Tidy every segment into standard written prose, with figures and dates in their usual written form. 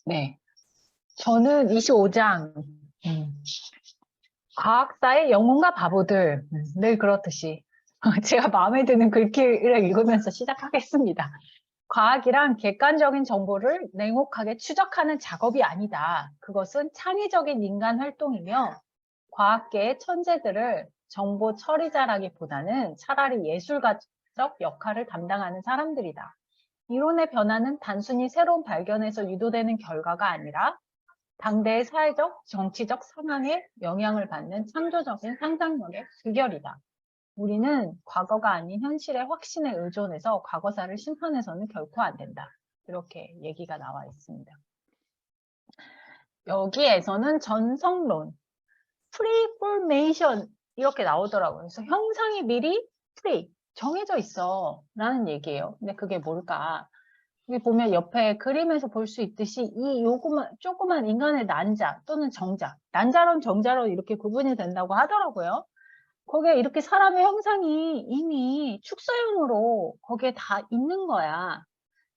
네. 저는 25장, 과학사의 영웅과 바보들, 늘 그렇듯이. 제가 마음에 드는 글귀를 읽으면서 시작하겠습니다. 과학이란 객관적인 정보를 냉혹하게 추적하는 작업이 아니다. 그것은 창의적인 인간 활동이며 과학계의 천재들을 정보 처리자라기보다는 차라리 예술가적 역할을 담당하는 사람들이다. 이론의 변화는 단순히 새로운 발견에서 유도되는 결과가 아니라 당대의 사회적, 정치적 상황에 영향을 받는 창조적인 상상력의 비결이다. 우리는 과거가 아닌 현실의 확신에 의존해서 과거사를 심판해서는 결코 안 된다. 이렇게 얘기가 나와 있습니다. 여기에서는 전성론, 프리포메이션 이렇게 나오더라고요. 그래서 형상이 미리 정해져 있어 라는 얘기예요. 근데 그게 뭘까? 여기 보면 옆에 그림에서 볼 수 있듯이 이 조그만 인간의 난자 또는 정자, 난자론 정자론 이렇게 구분이 된다고 하더라고요. 거기에 이렇게 사람의 형상이 이미 축소형으로 거기에 다 있는 거야.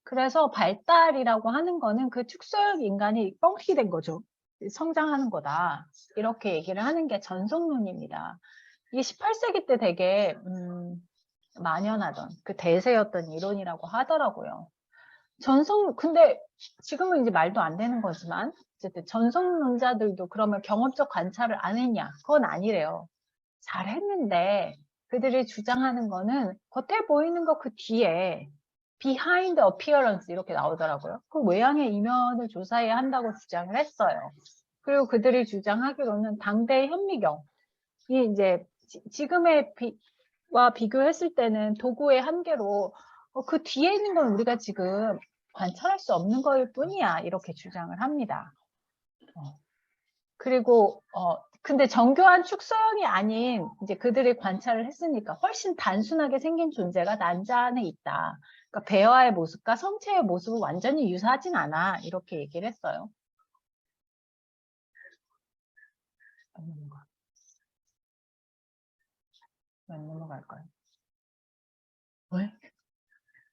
그래서 발달이라고 하는 거는 그 축소형 인간이 뻥튀기 된 거죠. 성장하는 거다. 이렇게 얘기를 하는 게 전성론입니다. 이게 18세기 때 되게 만연하던 그 대세였던 이론이라고 하더라고요. 근데 지금은 이제 말도 안 되는 거지만 어쨌든 전성론자들도 그러면 경험적 관찰을 안 했냐? 그건 아니래요. 잘했는데 그들이 주장하는 거는 겉에 보이는 거 그 뒤에 behind appearance 이렇게 나오더라고요. 그 외양의 이면을 조사해야 한다고 주장을 했어요. 그리고 그들이 주장하기로는 당대의 현미경이 이제 지금의 와 비교했을 때는 도구의 한계로 그 뒤에 있는 건 우리가 지금 관찰할 수 없는 거일 뿐이야 이렇게 주장을 합니다. 그리고 근데 정교한 축소형이 아닌 이제 그들이 관찰을 했으니까 훨씬 단순하게 생긴 존재가 난자 안에 있다. 그러니까 배아의 모습과 성체의 모습은 완전히 유사하진 않아 이렇게 얘기를 했어요. 왜 넘어갈까요? 왜?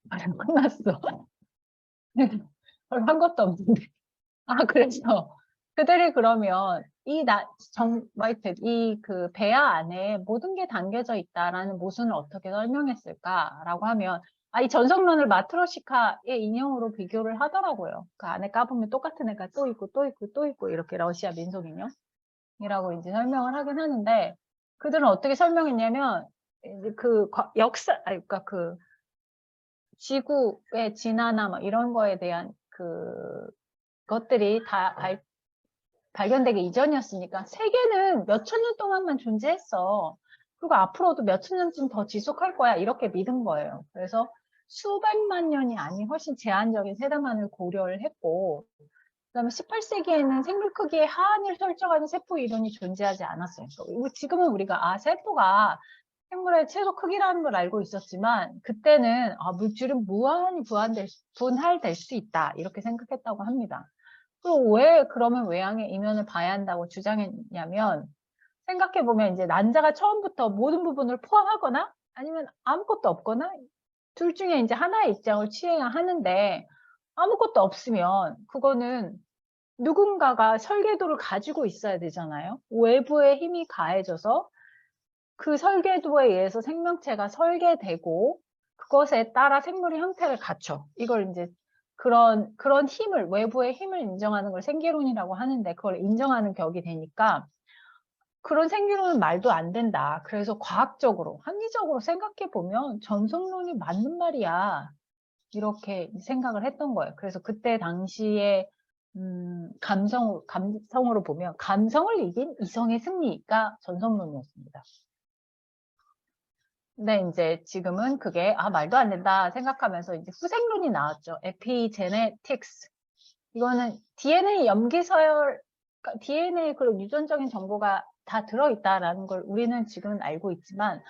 말은 끝났어. 별로 한 것도 없는데. 그래서 그들이 그러면 이 배아 안에 모든 게 담겨져 있다라는 모순을 어떻게 설명했을까라고 하면 이 전성론을 마트로시카의 인형으로 비교를 하더라고요. 그 안에 까보면 똑같은 애가 또 있고 또 있고 또 있고 이렇게 러시아 민속 인형이라고 이제 설명을 하긴 하는데 그들은 어떻게 설명했냐면 이제 그 역사 그러니까 그 지구의 진화나 뭐 이런 거에 대한 것들이 다 발견되기 이전이었으니까 세계는 몇천 년 동안만 존재했어. 그리고 앞으로도 몇천 년쯤 더 지속할 거야. 이렇게 믿은 거예요. 그래서 수백만 년이 아닌 훨씬 제한적인 세대만을 고려를 했고 그다음에 18세기에는 생물 크기의 하한을 설정하는 세포 이론이 존재하지 않았어요. 지금은 우리가 세포가 생물의 최소 크기라는 걸 알고 있었지만 그때는 물질은 무한히 분할될 수 있다. 이렇게 생각했다고 합니다. 그리고 왜 그러면 외양의 이면을 봐야 한다고 주장했냐면 생각해보면 이제 난자가 처음부터 모든 부분을 포함하거나 아니면 아무것도 없거나 둘 중에 이제 하나의 입장을 취해야 하는데 아무것도 없으면 그거는 누군가가 설계도를 가지고 있어야 되잖아요. 외부의 힘이 가해져서 그 설계도에 의해서 생명체가 설계되고 그것에 따라 생물의 형태를 갖춰. 이걸 이제 그런 힘을, 외부의 힘을 인정하는 걸 생기론이라고 하는데 그걸 인정하는 격이 되니까 그런 생기론은 말도 안 된다. 그래서 과학적으로, 합리적으로 생각해 보면 전성론이 맞는 말이야. 이렇게 생각을 했던 거예요. 그래서 그때 당시에 감성으로 보면 감성을 이긴 이성의 승리가 전성론이었습니다. 근데 이제 지금은 그게 말도 안 된다 생각하면서 이제 후생론이 나왔죠. 에피제네틱스. 이거는 DNA 염기 서열, DNA 그런 유전적인 정보가 다 들어있다라는 걸 우리는 지금은 알고 있지만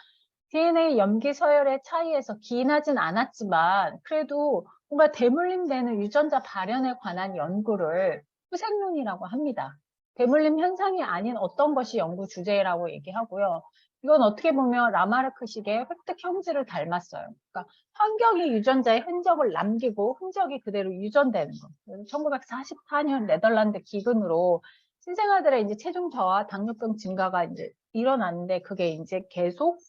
DNA 염기 서열의 차이에서 기인하진 않았지만 그래도 뭔가 대물림되는 유전자 발현에 관한 연구를 후생론이라고 합니다. 대물림 현상이 아닌 어떤 것이 연구 주제라고 얘기하고요. 이건 어떻게 보면 라마르크식의 획득 형질을 닮았어요. 그러니까 환경이 유전자의 흔적을 남기고 흔적이 그대로 유전되는 거. 1944년 네덜란드 기근으로 신생아들의 이제 체중 저하, 당뇨병 증가가 이제 일어났는데 그게 이제 계속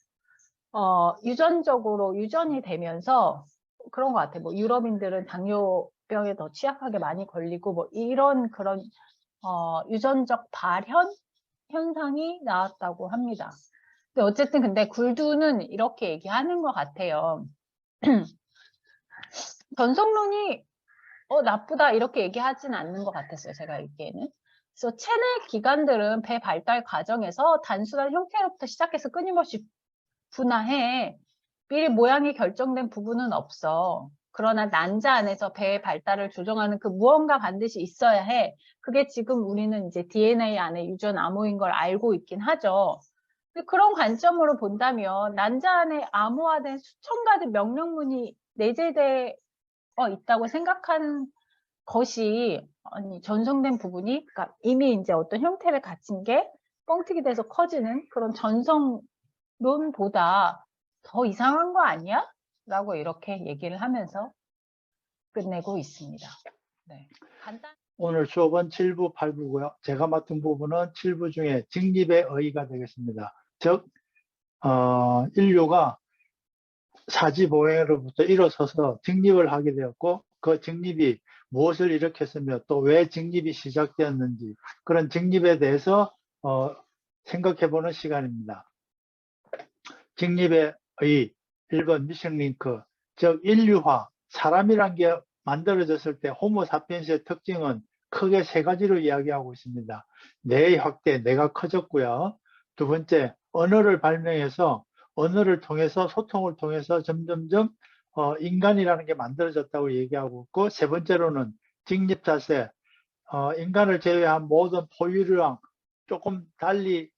유전적으로 유전이 되면서 그런 것 같아요. 뭐 유럽인들은 당뇨병에 더 취약하게 많이 걸리고 뭐 이런 그런 유전적 발현 현상이 나왔다고 합니다. 근데 어쨌든 근데 굴두는 이렇게 얘기하는 것 같아요. 전성론이 나쁘다 이렇게 얘기하진 않는 것 같았어요. 제가 읽기에는. 그래서 체내 기관들은 배 발달 과정에서 단순한 형태로부터 시작해서 끊임없이 분화해. 미리 모양이 결정된 부분은 없어. 그러나 난자 안에서 배의 발달을 조정하는 그 무언가 반드시 있어야 해. 그게 지금 우리는 이제 DNA 안에 유전 암호인 걸 알고 있긴 하죠. 그런 관점으로 본다면 난자 안에 암호화된 수천 가지 명령문이 내재되어 있다고 생각하는 것이 아니 전성된 부분이 그러니까 이미 이제 어떤 형태를 갖춘 게 뻥튀기 돼서 커지는 그런 전성론보다 더 이상한 거 아니야? 라고 이렇게 얘기를 하면서 끝내고 있습니다. 네. 오늘 수업은 7부, 8부고요. 제가 맡은 부분은 7부 중에 직립의 의의가 되겠습니다. 즉 인류가 사지보행으로부터 일어서서 직립을 하게 되었고 그 직립이 무엇을 일으켰으며 또 왜 직립이 시작되었는지 그런 직립에 대해서 생각해보는 시간입니다. 직립의 의의 1번 미싱 링크, 즉 인류화, 사람이란 게 만들어졌을 때 호모사피엔스의 특징은 크게 세 가지로 이야기하고 있습니다. 뇌의 확대, 뇌가 커졌고요. 두 번째, 언어를 발명해서 언어를 통해서 소통을 통해서 점점점 인간이라는 게 만들어졌다고 얘기하고 있고, 세 번째로는 직립자세, 인간을 제외한 모든 포유류랑 조금 달리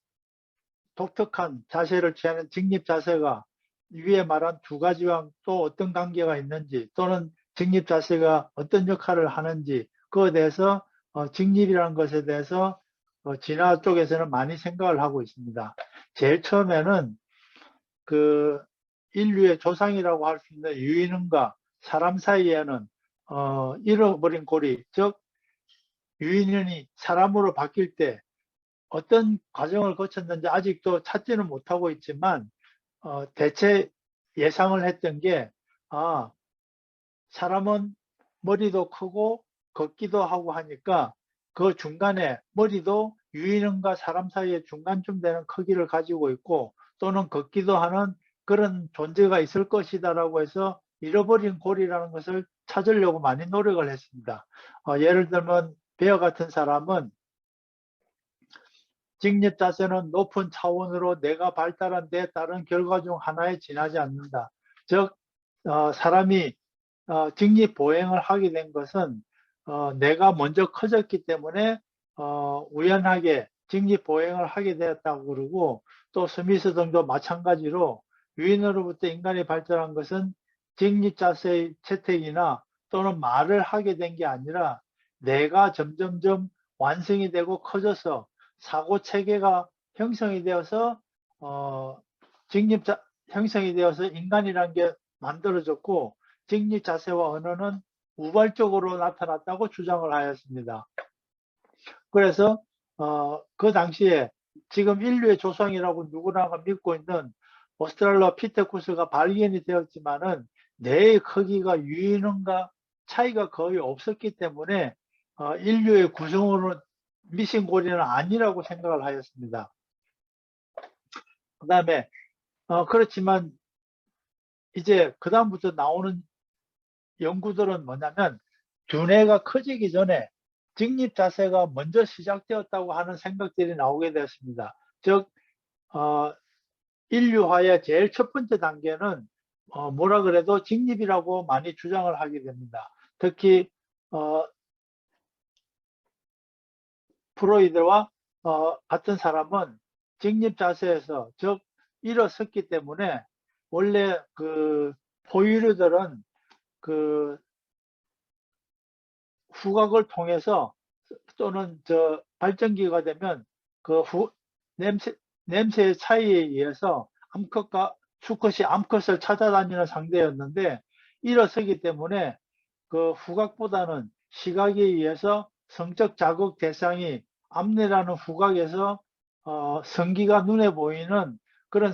독특한 자세를 취하는 직립자세가 위에 말한 두 가지와 또 어떤 관계가 있는지 또는 직립자세가 어떤 역할을 하는지 그에 대해서 직립이라는 것에 대해서 진화 쪽에서는 많이 생각을 하고 있습니다. 제일 처음에는 그 인류의 조상이라고 할 수 있는 유인원과 사람 사이에는 잃어버린 고리, 즉 유인원이 사람으로 바뀔 때 어떤 과정을 거쳤는지 아직도 찾지는 못하고 있지만 대체 예상을 했던 게 사람은 머리도 크고 걷기도 하고 하니까 그 중간에 머리도 유인원과 사람 사이의 중간쯤 되는 크기를 가지고 있고 또는 걷기도 하는 그런 존재가 있을 것이다 라고 해서 잃어버린 고리라는 것을 찾으려고 많이 노력을 했습니다. 예를 들면 베어 같은 사람은 직립자세는 높은 차원으로 내가 발달한 데 따른 결과 중 하나에 지나지 않는다. 즉 사람이 직립보행을 하게 된 것은 내가 먼저 커졌기 때문에 우연하게 직립보행을 하게 되었다고 그러고 또 스미스 등도 마찬가지로 유인으로부터 인간이 발달한 것은 직립자세의 채택이나 또는 말을 하게 된 게 아니라 내가 점점점 완성이 되고 커져서 사고 체계가 형성이 되어서 형성이 되어서 인간이라는 게 만들어졌고 직립 자세와 언어는 우발적으로 나타났다고 주장을 하였습니다. 그래서 그 당시에 지금 인류의 조상이라고 누구나가 믿고 있는 오스트랄로피테쿠스가 발견이 되었지만은 뇌의 크기가 유인원과 차이가 거의 없었기 때문에 인류의 구성으로 미싱고리는 아니라고 생각을 하였습니다. 그 다음에 그렇지만 이제 그 다음부터 나오는 연구들은 뭐냐면 두뇌가 커지기 전에 직립 자세가 먼저 시작되었다고 하는 생각들이 나오게 되었습니다. 즉 인류화의 제일 첫 번째 단계는 뭐라 그래도 직립이라고 많이 주장을 하게 됩니다. 특히 프로이드와 같은 사람은 직립 자세에서 즉 일어섰기 때문에 원래 그 포유류들은 그 후각을 통해서 또는 발전기가 되면 그 냄새 차이에 의해서 암컷과 수컷이 암컷을 찾아다니는 상대였는데, 일어서기 때문에 그 후각보다는 시각에 의해서 성적 자극 대상이 앞니라는 후각에서 성기가 눈에 보이는 그런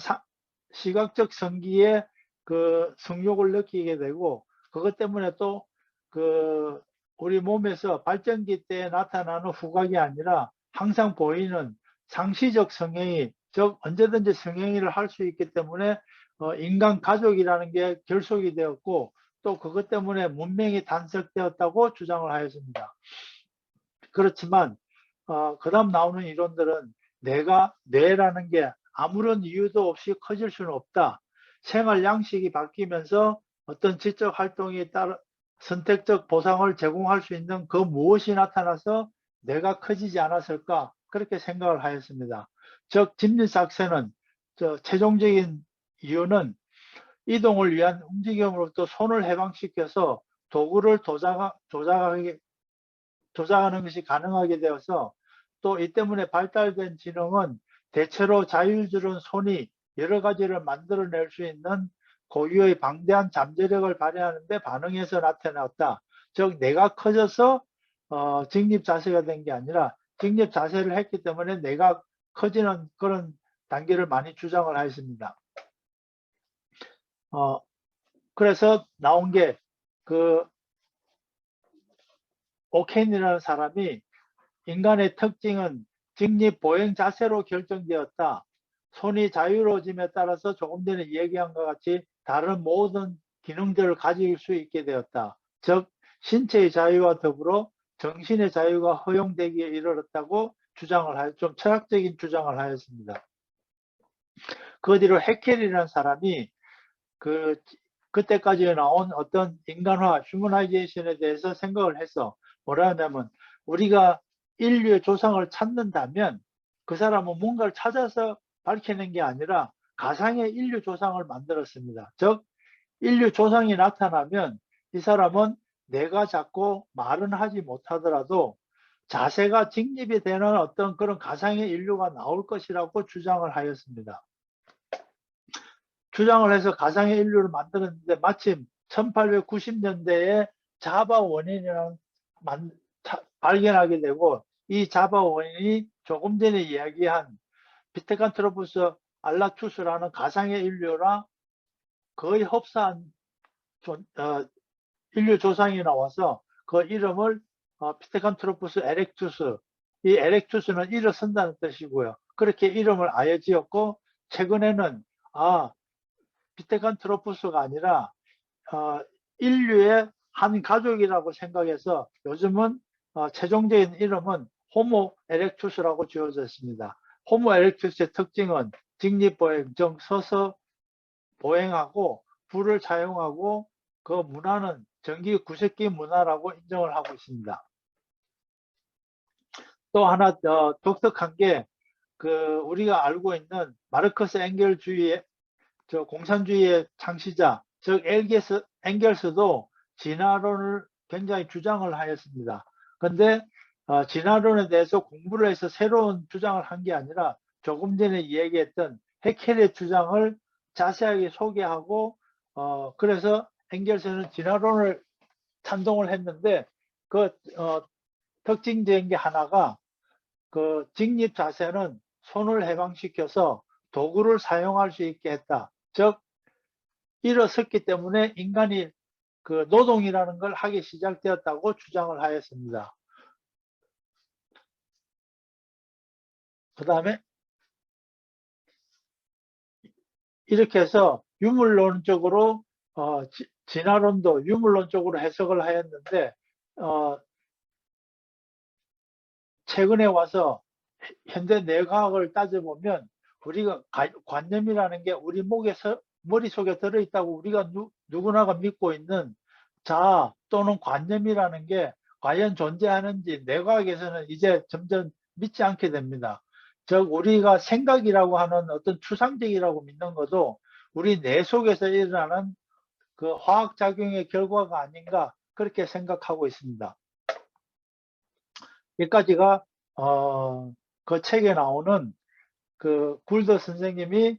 시각적 성기에 그 성욕을 느끼게 되고, 그것 때문에 또 그 우리 몸에서 발전기 때 나타나는 후각이 아니라 항상 보이는 상시적 성행위, 즉 언제든지 성행위를 할 수 있기 때문에 인간 가족이라는 게 결속이 되었고, 또 그것 때문에 문명이 단색되었다고 주장을 하였습니다. 그렇지만 그 다음 나오는 이론들은 뇌라는 게 아무런 이유도 없이 커질 수는 없다. 생활 양식이 바뀌면서 어떤 지적 활동에 따라 선택적 보상을 제공할 수 있는 그 무엇이 나타나서 뇌가 커지지 않았을까, 그렇게 생각을 하였습니다. 즉 집리삭스는 최종적인 이유는 이동을 위한 움직임으로부터 손을 해방시켜서 도구를 조작하는 것이 가능하게 되어서, 또 이 때문에 발달된 지능은 대체로 자율주는 손이 여러 가지를 만들어낼 수 있는 고유의 방대한 잠재력을 발휘하는 데 반응해서 나타났다. 즉 내가 커져서 직립자세가 된 게 아니라 직립자세를 했기 때문에 내가 커지는 그런 단계를 많이 주장을 하였습니다. 그래서 나온 게 오켄이라는 사람이 인간의 특징은 직립보행 자세로 결정되었다. 손이 자유로워짐에 따라서 조금 전에 얘기한 것 같이 다른 모든 기능들을 가질 수 있게 되었다. 즉 신체의 자유와 더불어 정신의 자유가 허용되기에 이르렀다고 좀 철학적인 주장을 하였습니다. 그 뒤로 해켈이라는 사람이 그때까지 나온 어떤 인간화, 휴머나이제이션에 대해서 생각을 해서 뭐라 하냐면, 우리가 인류의 조상을 찾는다면 그 사람은 뭔가를 찾아서 밝혀낸 게 아니라 가상의 인류 조상을 만들었습니다. 즉 인류 조상이 나타나면 이 사람은 내가 자꾸 말은 하지 못하더라도 자세가 직립이 되는 어떤 그런 가상의 인류가 나올 것이라고 주장을 하였습니다. 주장을 해서 가상의 인류를 만들었는데, 마침 1890년대에 자바 원인이라는 발견하게 되고, 이 자바 원인이 조금 전에 이야기한 피테칸트로푸스 알라투스라는 가상의 인류랑 거의 흡사한 인류 조상이 나와서 그 이름을 피테칸트로푸스 에렉투스, 이 에렉투스는 일어선다는 뜻이고요. 그렇게 이름을 아예 지었고, 최근에는 피테칸트로푸스가 아니라 인류의 한 가족이라고 생각해서 요즘은 최종적인 이름은 호모 에렉투스라고 지어졌습니다. 호모 에렉투스의 특징은 직립보행, 즉 서서 보행하고 불을 사용하고 그 문화는 전기 구석기 문화라고 인정을 하고 있습니다. 또 하나 독특한 게 우리가 알고 있는 마르크스 엥겔주의의 공산주의의 창시자, 즉 엥겔스도 진화론을 굉장히 주장을 하였습니다. 그런데 진화론에 대해서 공부를 해서 새로운 주장을 한 게 아니라 조금 전에 얘기했던 해켈의 주장을 자세하게 소개하고, 그래서 엥겔스는 진화론을 찬동을 했는데, 특징적인 게 하나가 직립 자세는 손을 해방시켜서 도구를 사용할 수 있게 했다. 즉 일어섰기 때문에 인간이 노동이라는 걸 하기 시작되었다고 주장을 하였습니다. 그 다음에 이렇게 해서 유물론적으로 진화론도 유물론적으로 해석을 하였는데, 최근에 와서 현대 뇌과학을 따져보면 우리가 관념이라는 게 우리 머릿속에 들어있다고 우리가 누구나가 믿고 있는 자아 또는 관념이라는 게 과연 존재하는지 뇌과학에서는 이제 점점 믿지 않게 됩니다. 즉 우리가 생각이라고 하는 어떤 추상적이라고 믿는 것도 우리 뇌 속에서 일어나는 그 화학작용의 결과가 아닌가, 그렇게 생각하고 있습니다. 여기까지가 그 책에 나오는 그 굴더 선생님이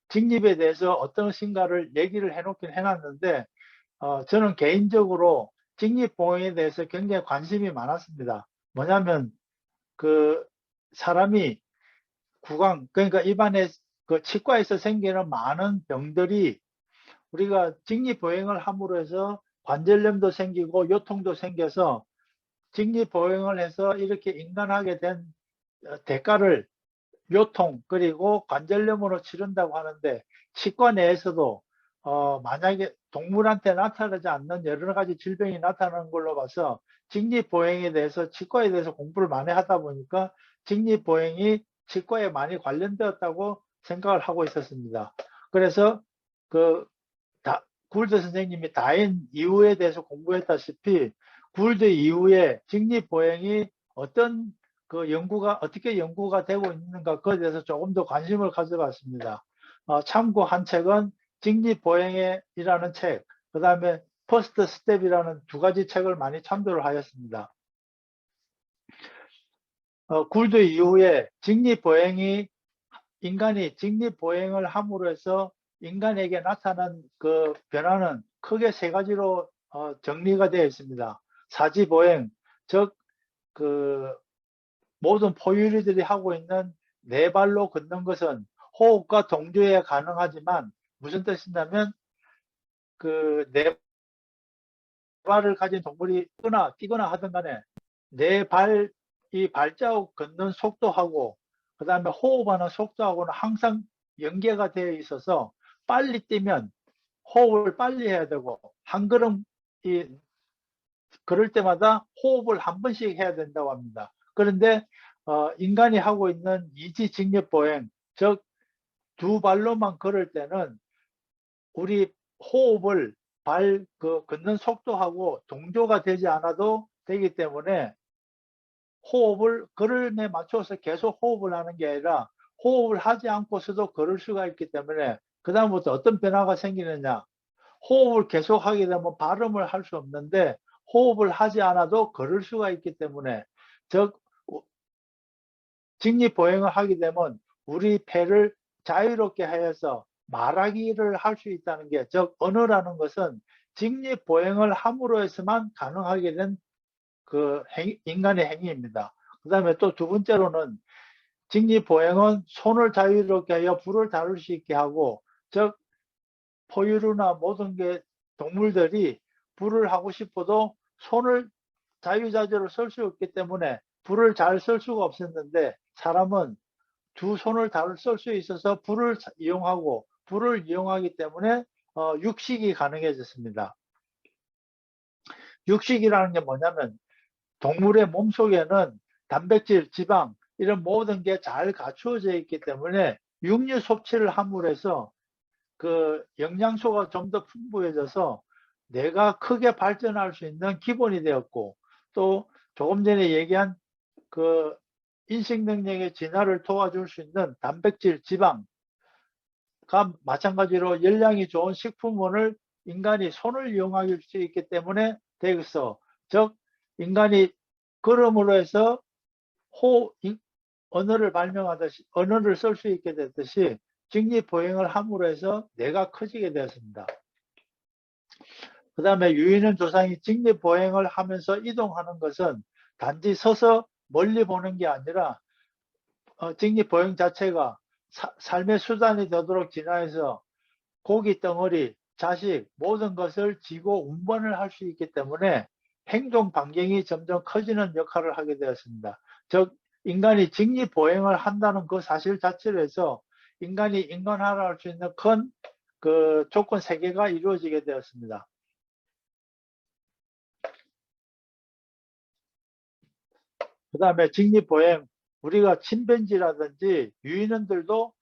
직립에 대해서 어떤 신가를 얘기를 해놓긴 해놨는데 저는 개인적으로 직립보행에 대해서 굉장히 관심이 많았습니다. 뭐냐면 그 사람이 구강, 그러니까 입안에 그 치과에서 생기는 많은 병들이 우리가 직립보행을 함으로 해서 관절염도 생기고 요통도 생겨서 직립보행을 해서 이렇게 인간하게 된 대가를 요통 그리고 관절염으로 치른다고 하는데, 치과 내에서도 만약에 동물한테 나타나지 않는 여러 가지 질병이 나타나는 걸로 봐서 직립보행에 대해서 치과에 대해서 공부를 많이 하다 보니까 직립보행이 치과에 많이 관련되었다고 생각을 하고 있었습니다. 그래서 그 굴드 선생님이 다인 이후에 대해서 공부했다시피 굴드 이후에 직립보행이 어떤 그 연구가 어떻게 연구가 되고 있는가, 그에 대해서 조금 더 관심을 가져봤습니다. 참고한 책은 직립보행이라는 책, 그 다음에 퍼스트 스텝이라는 두 가지 책을 많이 참조를 하였습니다. 굴드 이후에 인간이 직립보행을 함으로 해서 인간에게 나타난 그 변화는 크게 세 가지로 정리가 되어 있습니다. 사지보행, 즉 모든 포유류들이 하고 있는 네 발로 걷는 것은 호흡과 동조에 가능하지만, 무슨 뜻이냐면 네 발을 가진 동물이 뛰거나 하든 간에 이 발자국 걷는 속도하고 그 다음에 호흡하는 속도하고는 항상 연계가 되어 있어서 빨리 뛰면 호흡을 빨리 해야 되고, 한 걸음 걸을 때마다 호흡을 한 번씩 해야 된다고 합니다. 그런데 인간이 하고 있는 이지직립보행, 즉 두 발로만 걸을 때는 우리 호흡을 걷는 속도하고 동조가 되지 않아도 되기 때문에 호흡을 걸음에 맞춰서 계속 호흡을 하는 게 아니라 호흡을 하지 않고서도 걸을 수가 있기 때문에, 그 다음부터 어떤 변화가 생기느냐, 호흡을 계속 하게 되면 발음을 할 수 없는데 호흡을 하지 않아도 걸을 수가 있기 때문에, 즉 직립보행을 하게 되면 우리 폐를 자유롭게 하여서 말하기를 할 수 있다는 게, 즉 언어라는 것은 직립보행을 함으로 해서만 가능하게 된 인간의 행위입니다. 그 다음에 또 두 번째로는 직립보행은 손을 자유롭게 하여 불을 다룰 수 있게 하고, 즉 포유류나 모든 게 동물들이 불을 하고 싶어도 손을 자유자재로 쓸 수 없기 때문에 불을 잘 쓸 수가 없었는데, 사람은 두 손을 다 쓸 수 있어서 불을 이용하기 때문에 육식이 가능해졌습니다. 육식이라는 게 뭐냐면 동물의 몸속에는 단백질, 지방 이런 모든 게 잘 갖추어져 있기 때문에 육류 섭취를 함으로 해서 그 영양소가 좀 더 풍부해져서 내가 크게 발전할 수 있는 기본이 되었고, 또 조금 전에 얘기한 그 인식 능력의 진화를 도와줄 수 있는 단백질, 지방과 마찬가지로 열량이 좋은 식품원을 인간이 손을 이용할 수 있기 때문에 되겠어. 즉 인간이 걸음으로 해서 언어를 발명하듯이 언어를 쓸 수 있게 됐듯이 직립보행을 함으로 해서 뇌가 커지게 되었습니다. 그 다음에 유인원 조상이 직립보행을 하면서 이동하는 것은 단지 서서 멀리 보는 게 아니라 직립보행 자체가 삶의 수단이 되도록 진화해서 고기 덩어리, 자식 모든 것을 지고 운반을 할 수 있기 때문에 행동 반경이 점점 커지는 역할을 하게 되었습니다. 즉 인간이 직립보행을 한다는 그 사실 자체로 해서 인간이 인간화할 수 있는 큰 그 조건 3개가 이루어지게 되었습니다. 그 다음에 직립보행, 우리가 침팬지라든지 유인원들도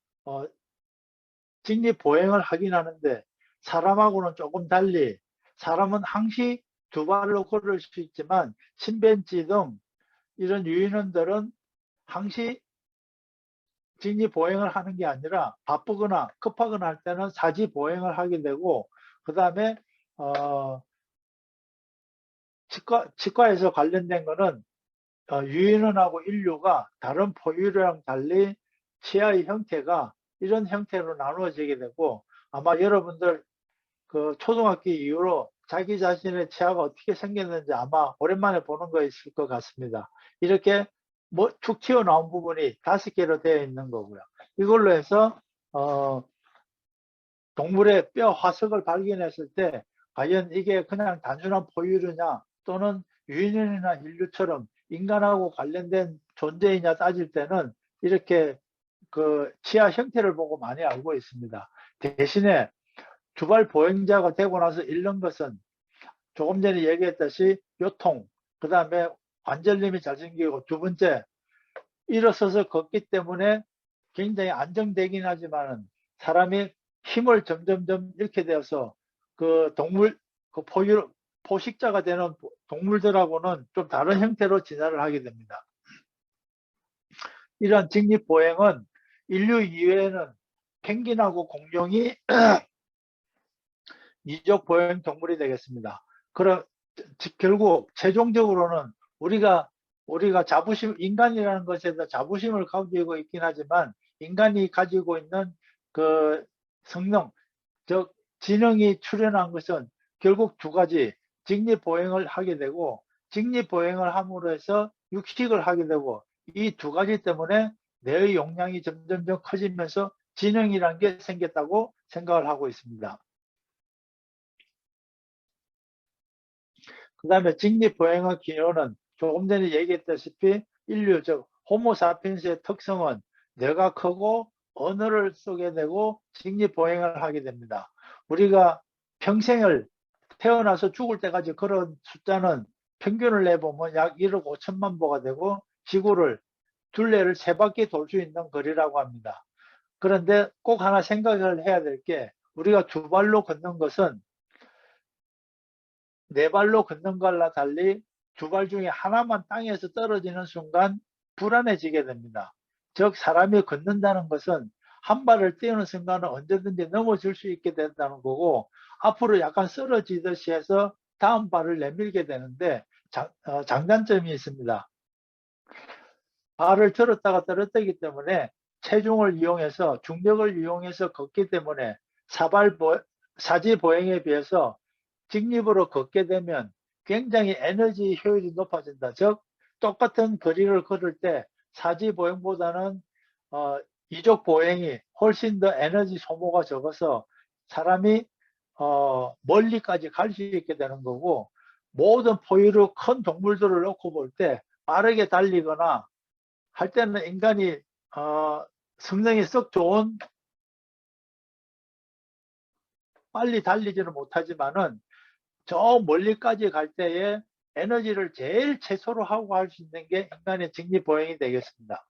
직립보행을 하긴 하는데 사람하고는 조금 달리, 사람은 항시 두 발로 걸을 수 있지만 침팬지 등 이런 유인원들은 항시 직립보행을 하는 게 아니라 바쁘거나 급하거나 할 때는 사지보행을 하게 되고, 그 다음에 치과에서 관련된 거는 유인원하고 인류가 다른 포유류랑 달리 치아의 형태가 이런 형태로 나누어지게 되고, 아마 여러분들 그 초등학교 이후로 자기 자신의 치아가 어떻게 생겼는지 아마 오랜만에 보는 거 있을 것 같습니다. 이렇게 뭐 툭 튀어나온 부분이 5개로 되어 있는 거고요. 이걸로 해서 동물의 뼈 화석을 발견했을 때 과연 이게 그냥 단순한 포유류냐 또는 유인원이나 인류처럼 인간하고 관련된 존재이냐 따질 때는 이렇게 그 치아 형태를 보고 많이 알고 있습니다. 대신에 주발 보행자가 되고 나서 잃는 것은 조금 전에 얘기했듯이 요통, 그 다음에 관절염이 잘 생기고, 두 번째 일어서서 걷기 때문에 굉장히 안정되긴 하지만은 사람이 힘을 점점점 잃게 되어서 그 동물, 그 포식자가 되는 동물들하고는 좀 다른 형태로 진화를 하게 됩니다. 이런 직립보행은 인류 이외에는 펭귄하고 공룡이 이적 보행 동물이 되겠습니다. 그럼 결국 최종적으로는 우리가 자부심, 인간이라는 것에서 자부심을 가지고 있긴 하지만 인간이 가지고 있는 그 성능, 즉 지능이 출현한 것은 결국 두 가지, 직립보행을 하게 되고 직립보행을 함으로 해서 육식을 하게 되고, 이 두 가지 때문에 뇌의 용량이 점점점 커지면서 지능이라는 게 생겼다고 생각을 하고 있습니다. 그 다음에 직립보행의 기호는 조금 전에 얘기했다시피 인류, 즉 호모사피엔스의 특성은 뇌가 크고 언어를 쓰게 되고 직립보행을 하게 됩니다. 우리가 평생을 태어나서 죽을 때까지 그런 숫자는 평균을 내보면 약 1억 5천만 보가 되고 지구를 둘레를 3바퀴 돌 수 있는 거리라고 합니다. 그런데 꼭 하나 생각을 해야 될 게, 우리가 두 발로 걷는 것은 네 발로 걷는 것과 달리 두 발 중에 하나만 땅에서 떨어지는 순간 불안해지게 됩니다. 즉 사람이 걷는다는 것은 한 발을 떼는 순간은 언제든지 넘어질 수 있게 된다는 거고, 앞으로 약간 쓰러지듯이 해서 다음 발을 내밀게 되는데 장단점이 있습니다. 발을 들었다가 떨어뜨리기 때문에 체중을 이용해서, 중력을 이용해서 걷기 때문에 사지 보행에 비해서 직립으로 걷게 되면 굉장히 에너지 효율이 높아진다. 즉 똑같은 거리를 걸을 때 사지 보행보다는 이족 보행이 훨씬 더 에너지 소모가 적어서 사람이 멀리까지 갈 수 있게 되는 거고, 모든 포유류 큰 동물들을 놓고 볼 때 빠르게 달리거나 할 때는 인간이 성능이 썩 좋은, 빨리 달리지는 못하지만은 저 멀리까지 갈 때에 에너지를 제일 최소로 하고 할 수 있는 게 인간의 직립보행이 되겠습니다.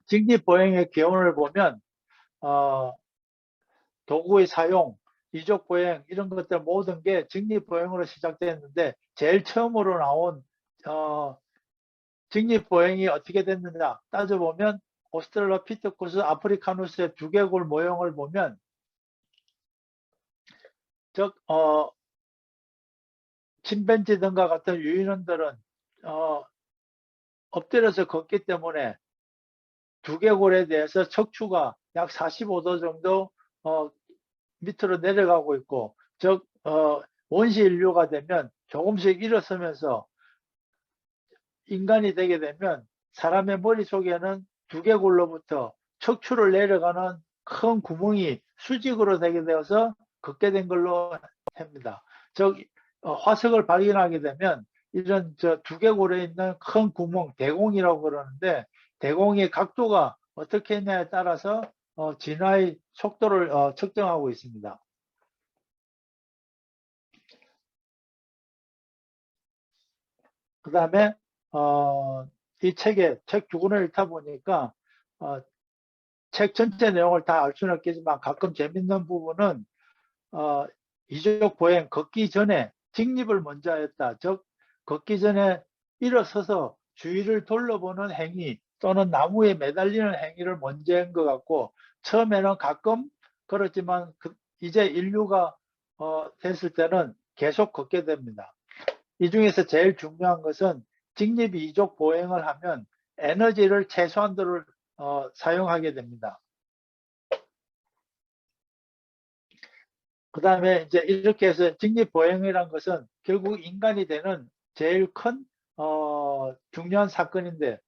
직립보행의 기원을 보면 도구의 사용, 이족보행 이런 것들 모든 게 직립보행으로 시작됐는데, 제일 처음으로 나온 직립보행이 어떻게 됐느냐 따져보면 오스트랄로피테쿠스 아프리카누스의 두개골 모형을 보면, 즉 침팬지 등과 같은 유인원들은 엎드려서 걷기 때문에 두개골에 대해서 척추가 약 45도 정도 밑으로 내려가고 있고, 즉 원시 인류가 되면 조금씩 일어서면서 인간이 되게 되면 사람의 머릿속에는 두개골로부터 척추를 내려가는 큰 구멍이 수직으로 되게 되어서 걷게 된 걸로 합니다. 즉 화석을 발견하게 되면 이런 두개골에 있는 큰 구멍, 대공이라고 그러는데, 대공의 각도가 어떻게 했냐에 따라서 진화의 속도를 측정하고 있습니다. 그 다음에 이 책 두 권을 읽다 보니까 책 전체 내용을 다 알 수는 없겠지만 가끔 재밌는 부분은 이족 보행, 걷기 전에 직립을 먼저 했다. 즉 걷기 전에 일어서서 주위를 둘러보는 행위 또는 나무에 매달리는 행위를 먼저 한 것 같고, 처음에는 가끔 그렇지만 이제 인류가 됐을 때는 계속 걷게 됩니다. 이 중에서 제일 중요한 것은 직립이족 보행을 하면 에너지를 최소한도를 사용하게 됩니다. 그 다음에 이제 이렇게 해서 직립보행이란 것은 결국 인간이 되는 제일 큰 중요한 사건인데,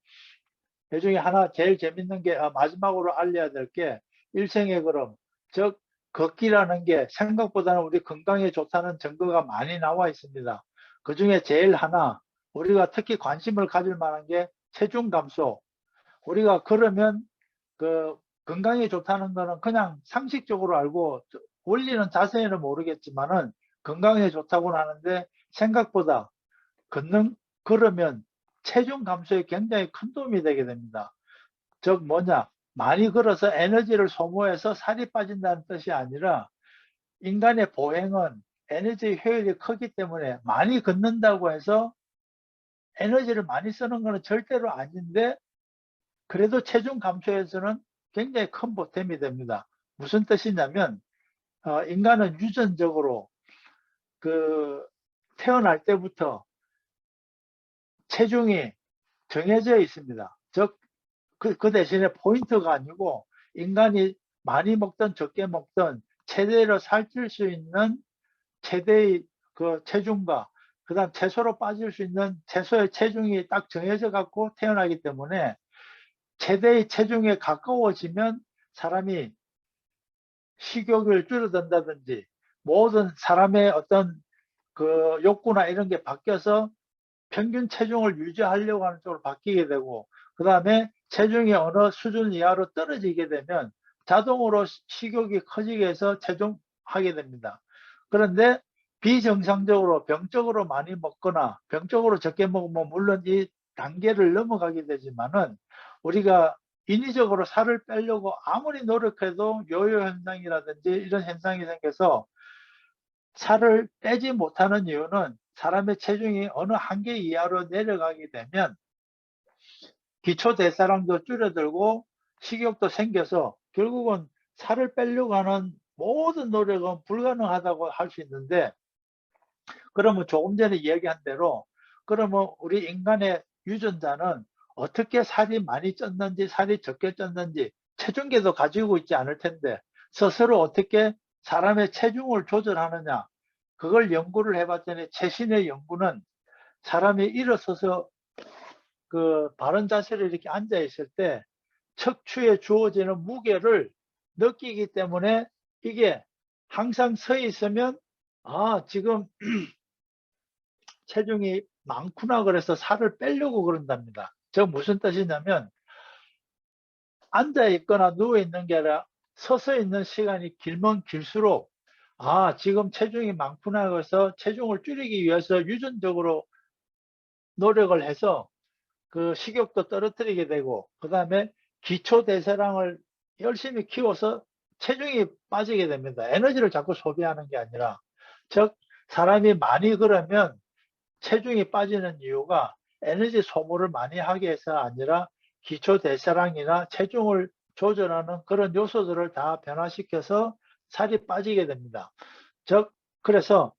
그 중에 하나 제일 재밌는 게 마지막으로 알려야 될 게 일생의 걸음, 즉 걷기라는 게 생각보다는 우리 건강에 좋다는 증거가 많이 나와 있습니다. 그 중에 제일 하나, 우리가 특히 관심을 가질 만한 게 체중 감소. 우리가 걸으면 그 건강에 좋다는 거는 그냥 상식적으로 알고 원리는 자세히는 모르겠지만은 건강에 좋다고는 하는데, 생각보다 걸으면 체중 감소에 굉장히 큰 도움이 되게 됩니다. 즉 뭐냐, 많이 걸어서 에너지를 소모해서 살이 빠진다는 뜻이 아니라, 인간의 보행은 에너지 효율이 크기 때문에 많이 걷는다고 해서 에너지를 많이 쓰는 것은 절대로 아닌데, 그래도 체중 감소에서는 굉장히 큰 보탬이 됩니다. 무슨 뜻이냐면 인간은 유전적으로 그 태어날 때부터 체중이 정해져 있습니다. 즉 그 대신에 포인트가 아니고, 인간이 많이 먹든 적게 먹든 최대로 살찔 수 있는 최대의 그 체중과 그다음 최소로 빠질 수 있는 최소의 체중이 딱 정해져 갖고 태어나기 때문에, 최대의 체중에 가까워지면 사람이 식욕을 줄어든다든지 모든 사람의 어떤 그 욕구나 이런 게 바뀌어서 평균 체중을 유지하려고 하는 쪽으로 바뀌게 되고, 그 다음에 체중이 어느 수준 이하로 떨어지게 되면 자동으로 식욕이 커지게 해서 체중하게 됩니다. 그런데 비정상적으로 병적으로 많이 먹거나 병적으로 적게 먹으면 물론 이 단계를 넘어가게 되지만은, 우리가 인위적으로 살을 빼려고 아무리 노력해도 요요 현상이라든지 이런 현상이 생겨서 살을 빼지 못하는 이유는, 사람의 체중이 어느 한계 이하로 내려가게 되면 기초대사량도 줄어들고 식욕도 생겨서 결국은 살을 빼려고 하는 모든 노력은 불가능하다고 할 수 있는데, 그러면 조금 전에 이야기한 대로, 그러면 우리 인간의 유전자는 어떻게 살이 많이 쪘는지 살이 적게 쪘는지 체중계도 가지고 있지 않을 텐데, 스스로 어떻게 사람의 체중을 조절하느냐, 그걸 연구를 해봤더니 최신의 연구는 사람이 일어서서 그 바른 자세로 이렇게 앉아 있을 때 척추에 주어지는 무게를 느끼기 때문에, 이게 항상 서 있으면 지금 체중이 많구나 그래서 살을 빼려고 그런답니다. 저 무슨 뜻이냐면, 앉아 있거나 누워 있는 게 아니라 서서 있는 시간이 길면 길수록 지금 체중이 많구나 그래서 체중을 줄이기 위해서 유전적으로 노력을 해서 그 식욕도 떨어뜨리게 되고, 그 다음에 기초 대사량을 열심히 키워서 체중이 빠지게 됩니다. 에너지를 자꾸 소비하는 게 아니라. 즉 사람이 많이 걸으면 체중이 빠지는 이유가 에너지 소모를 많이 하게 해서 아니라, 기초 대사량이나 체중을 조절하는 그런 요소들을 다 변화시켜서 살이 빠지게 됩니다. 즉 그래서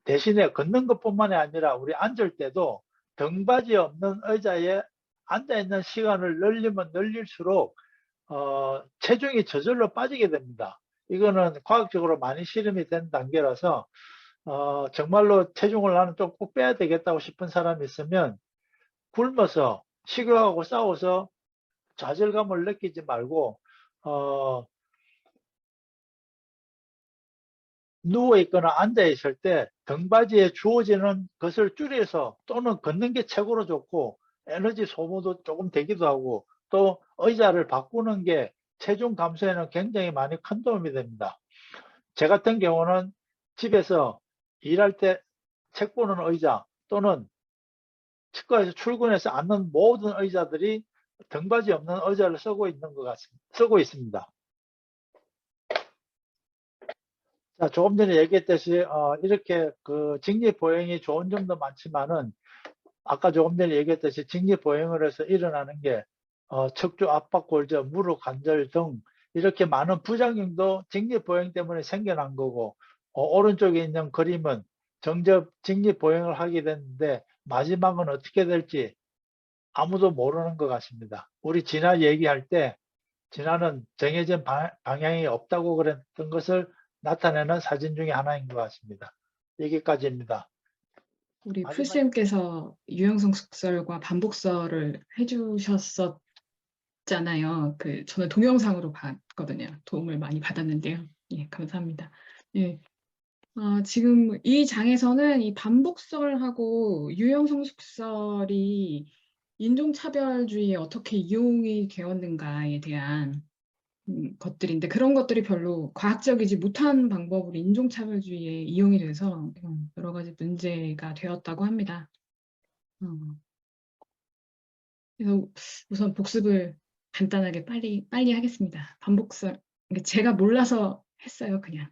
대신에 걷는 것뿐만이 아니라 우리 앉을 때도 등받이 없는 의자에 앉아 있는 시간을 늘리면 늘릴수록 체중이 저절로 빠지게 됩니다. 이거는 과학적으로 많이 실험이 된 단계라서 정말로 체중을 나는 좀 꼭 빼야 되겠다고 싶은 사람이 있으면, 굶어서 식욕하고 싸워서 좌절감을 느끼지 말고 누워 있거나 앉아 있을 때 등받이에 주어지는 것을 줄여서, 또는 걷는 게 최고로 좋고 에너지 소모도 조금 되기도 하고, 또 의자를 바꾸는 게 체중 감소에는 굉장히 많이 큰 도움이 됩니다. 제 같은 경우는 집에서 일할 때 책 보는 의자, 또는 치과에서 출근해서 앉는 모든 의자들이 등받이 없는 의자를 쓰고 있는 것 같습니다. 쓰고 있습니다. 자, 조금 전에 얘기했듯이 이렇게 그 직립보행이 좋은 점도 많지만은, 아까 조금 전에 얘기했듯이 직립보행을 해서 일어나는 게 척추 압박 골절, 무릎 관절 등 이렇게 많은 부작용도 직립보행 때문에 생겨난 거고, 오른쪽에 있는 그림은 정접 직립보행을 하게 됐는데 마지막은 어떻게 될지 아무도 모르는 것 같습니다. 우리 진화 얘기할 때 진화는 정해진 방향이 없다고 그랬던 것을 나타내는 사진 중에 하나인 것 같습니다. 여기까지입니다. 우리 마지막 풀쌤께서 유형성 숙설과 반복설을 해주셨었잖아요. 저는 동영상으로 봤거든요. 도움을 많이 받았는데요. 예, 감사합니다. 예. 지금 이 장에서는 이 반복설하고 유형성 숙설이 인종차별주의에 어떻게 이용이 되었는가에 대한 것들인데, 그런 것들이 별로 과학적이지 못한 방법으로 인종차별주의에 이용이 돼서 여러 가지 문제가 되었다고 합니다. 그래서 우선 복습을 간단하게 빨리 하겠습니다. 반복설. 제가 몰라서 했어요, 그냥.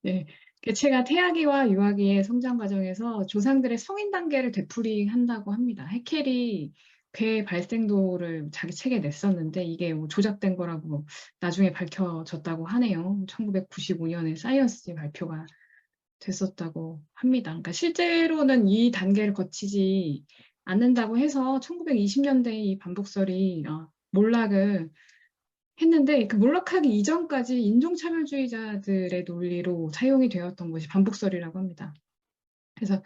네. 개체가 태아기와 유아기의 성장 과정에서 조상들의 성인 단계를 되풀이한다고 합니다. 해켈이 괴 발생도를 자기 책에 냈었는데 이게 뭐 조작된 거라고 나중에 밝혀졌다고 하네요. 1995년에 사이언스지 발표가 됐었다고 합니다. 그러니까 실제로는 이 단계를 거치지 않는다고 해서 1920년대에 이 반복설이 몰락을 했는데, 그 몰락하기 이전까지 인종차별주의자들의 논리로 사용이 되었던 것이 반복설이라고 합니다. 그래서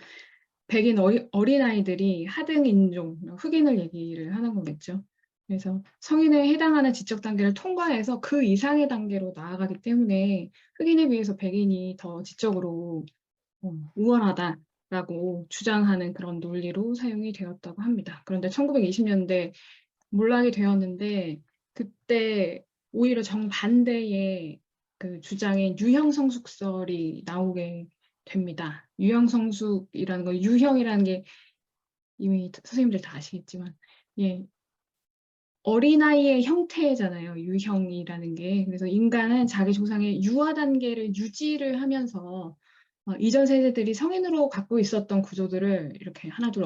백인 어린아이들이 하등 인종, 흑인을 얘기를 하는 거겠죠. 그래서 성인에 해당하는 지적 단계를 통과해서 그 이상의 단계로 나아가기 때문에 흑인에 비해서 백인이 더 지적으로 우월하다라고 주장하는 그런 논리로 사용이 되었다고 합니다. 그런데 1920년대 몰락이 되었는데, 그때 오히려 정반대의 그 주장인 유형성숙설이 나오게 됩니다. 유형성숙이라는 거, 유형이라는 게 이미 선생님들 다 아시겠지만, 예, 어린아이의 형태잖아요, 유형이라는 게. 그래서 인간은 자기 조상의 유아 단계를 유지를 하면서 이전 세대들이 성인으로 갖고 있었던 구조들을 이렇게 하나둘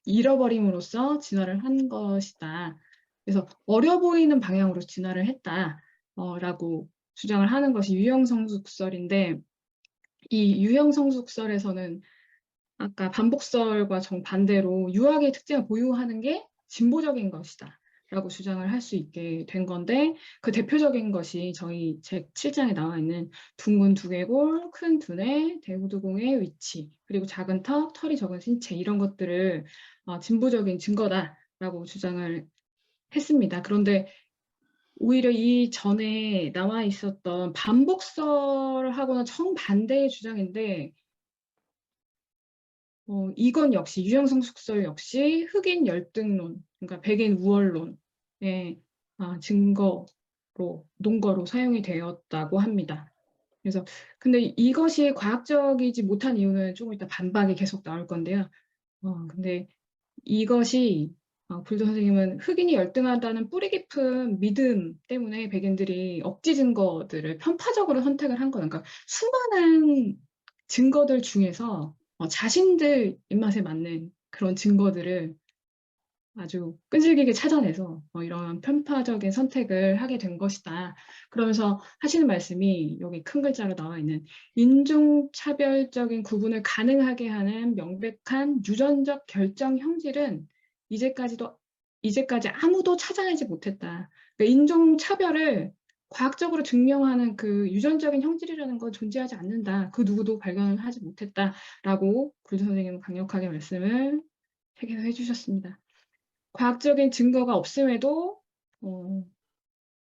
잃어버림으로써 진화를 한 것이다. 그래서 어려 보이는 방향으로 진화를 했다라고 주장을 하는 것이 유형성숙설인데, 이 유형성숙설에서는 아까 반복설과 정반대로 유학의 특징을 보유하는 게 진보적인 것이다 라고 주장을 할 수 있게 된 건데, 그 대표적인 것이 저희 책 7장에 나와 있는 둥근 두개골, 큰 두뇌, 대후두공의 위치, 그리고 작은 털이 적은 신체, 이런 것들을 진보적인 증거다라고 주장을 했습니다. 그런데 오히려 이 전에 나와 있었던 반복설하고는 정반대의 주장인데, 이건 역시 유형성 숙설 역시 흑인 열등론, 그러니까 백인 우월론의 증거로, 논거로 사용이 되었다고 합니다. 그래서 근데 이것이 과학적이지 못한 이유는 조금 이따 반박이 계속 나올 건데요. 근데 이것이 불도 선생님은 흑인이 열등하다는 뿌리 깊은 믿음 때문에 백인들이 억지 증거들을 편파적으로 선택을 한 거예요. 그러니까 수많은 증거들 중에서 자신들 입맛에 맞는 그런 증거들을 아주 끈질기게 찾아내서 이런 편파적인 선택을 하게 된 것이다. 그러면서 하시는 말씀이 여기 큰 글자로 나와 있는 인종차별적인 구분을 가능하게 하는 명백한 유전적 결정 형질은 이제까지 아무도 찾아내지 못했다. 그러니까 인종차별을 과학적으로 증명하는 그 유전적인 형질이라는 건 존재하지 않는다. 그 누구도 발견을 하지 못했다라고 굴드 선생님은 강력하게 말씀을 책에서 해주셨습니다. 과학적인 증거가 없음에도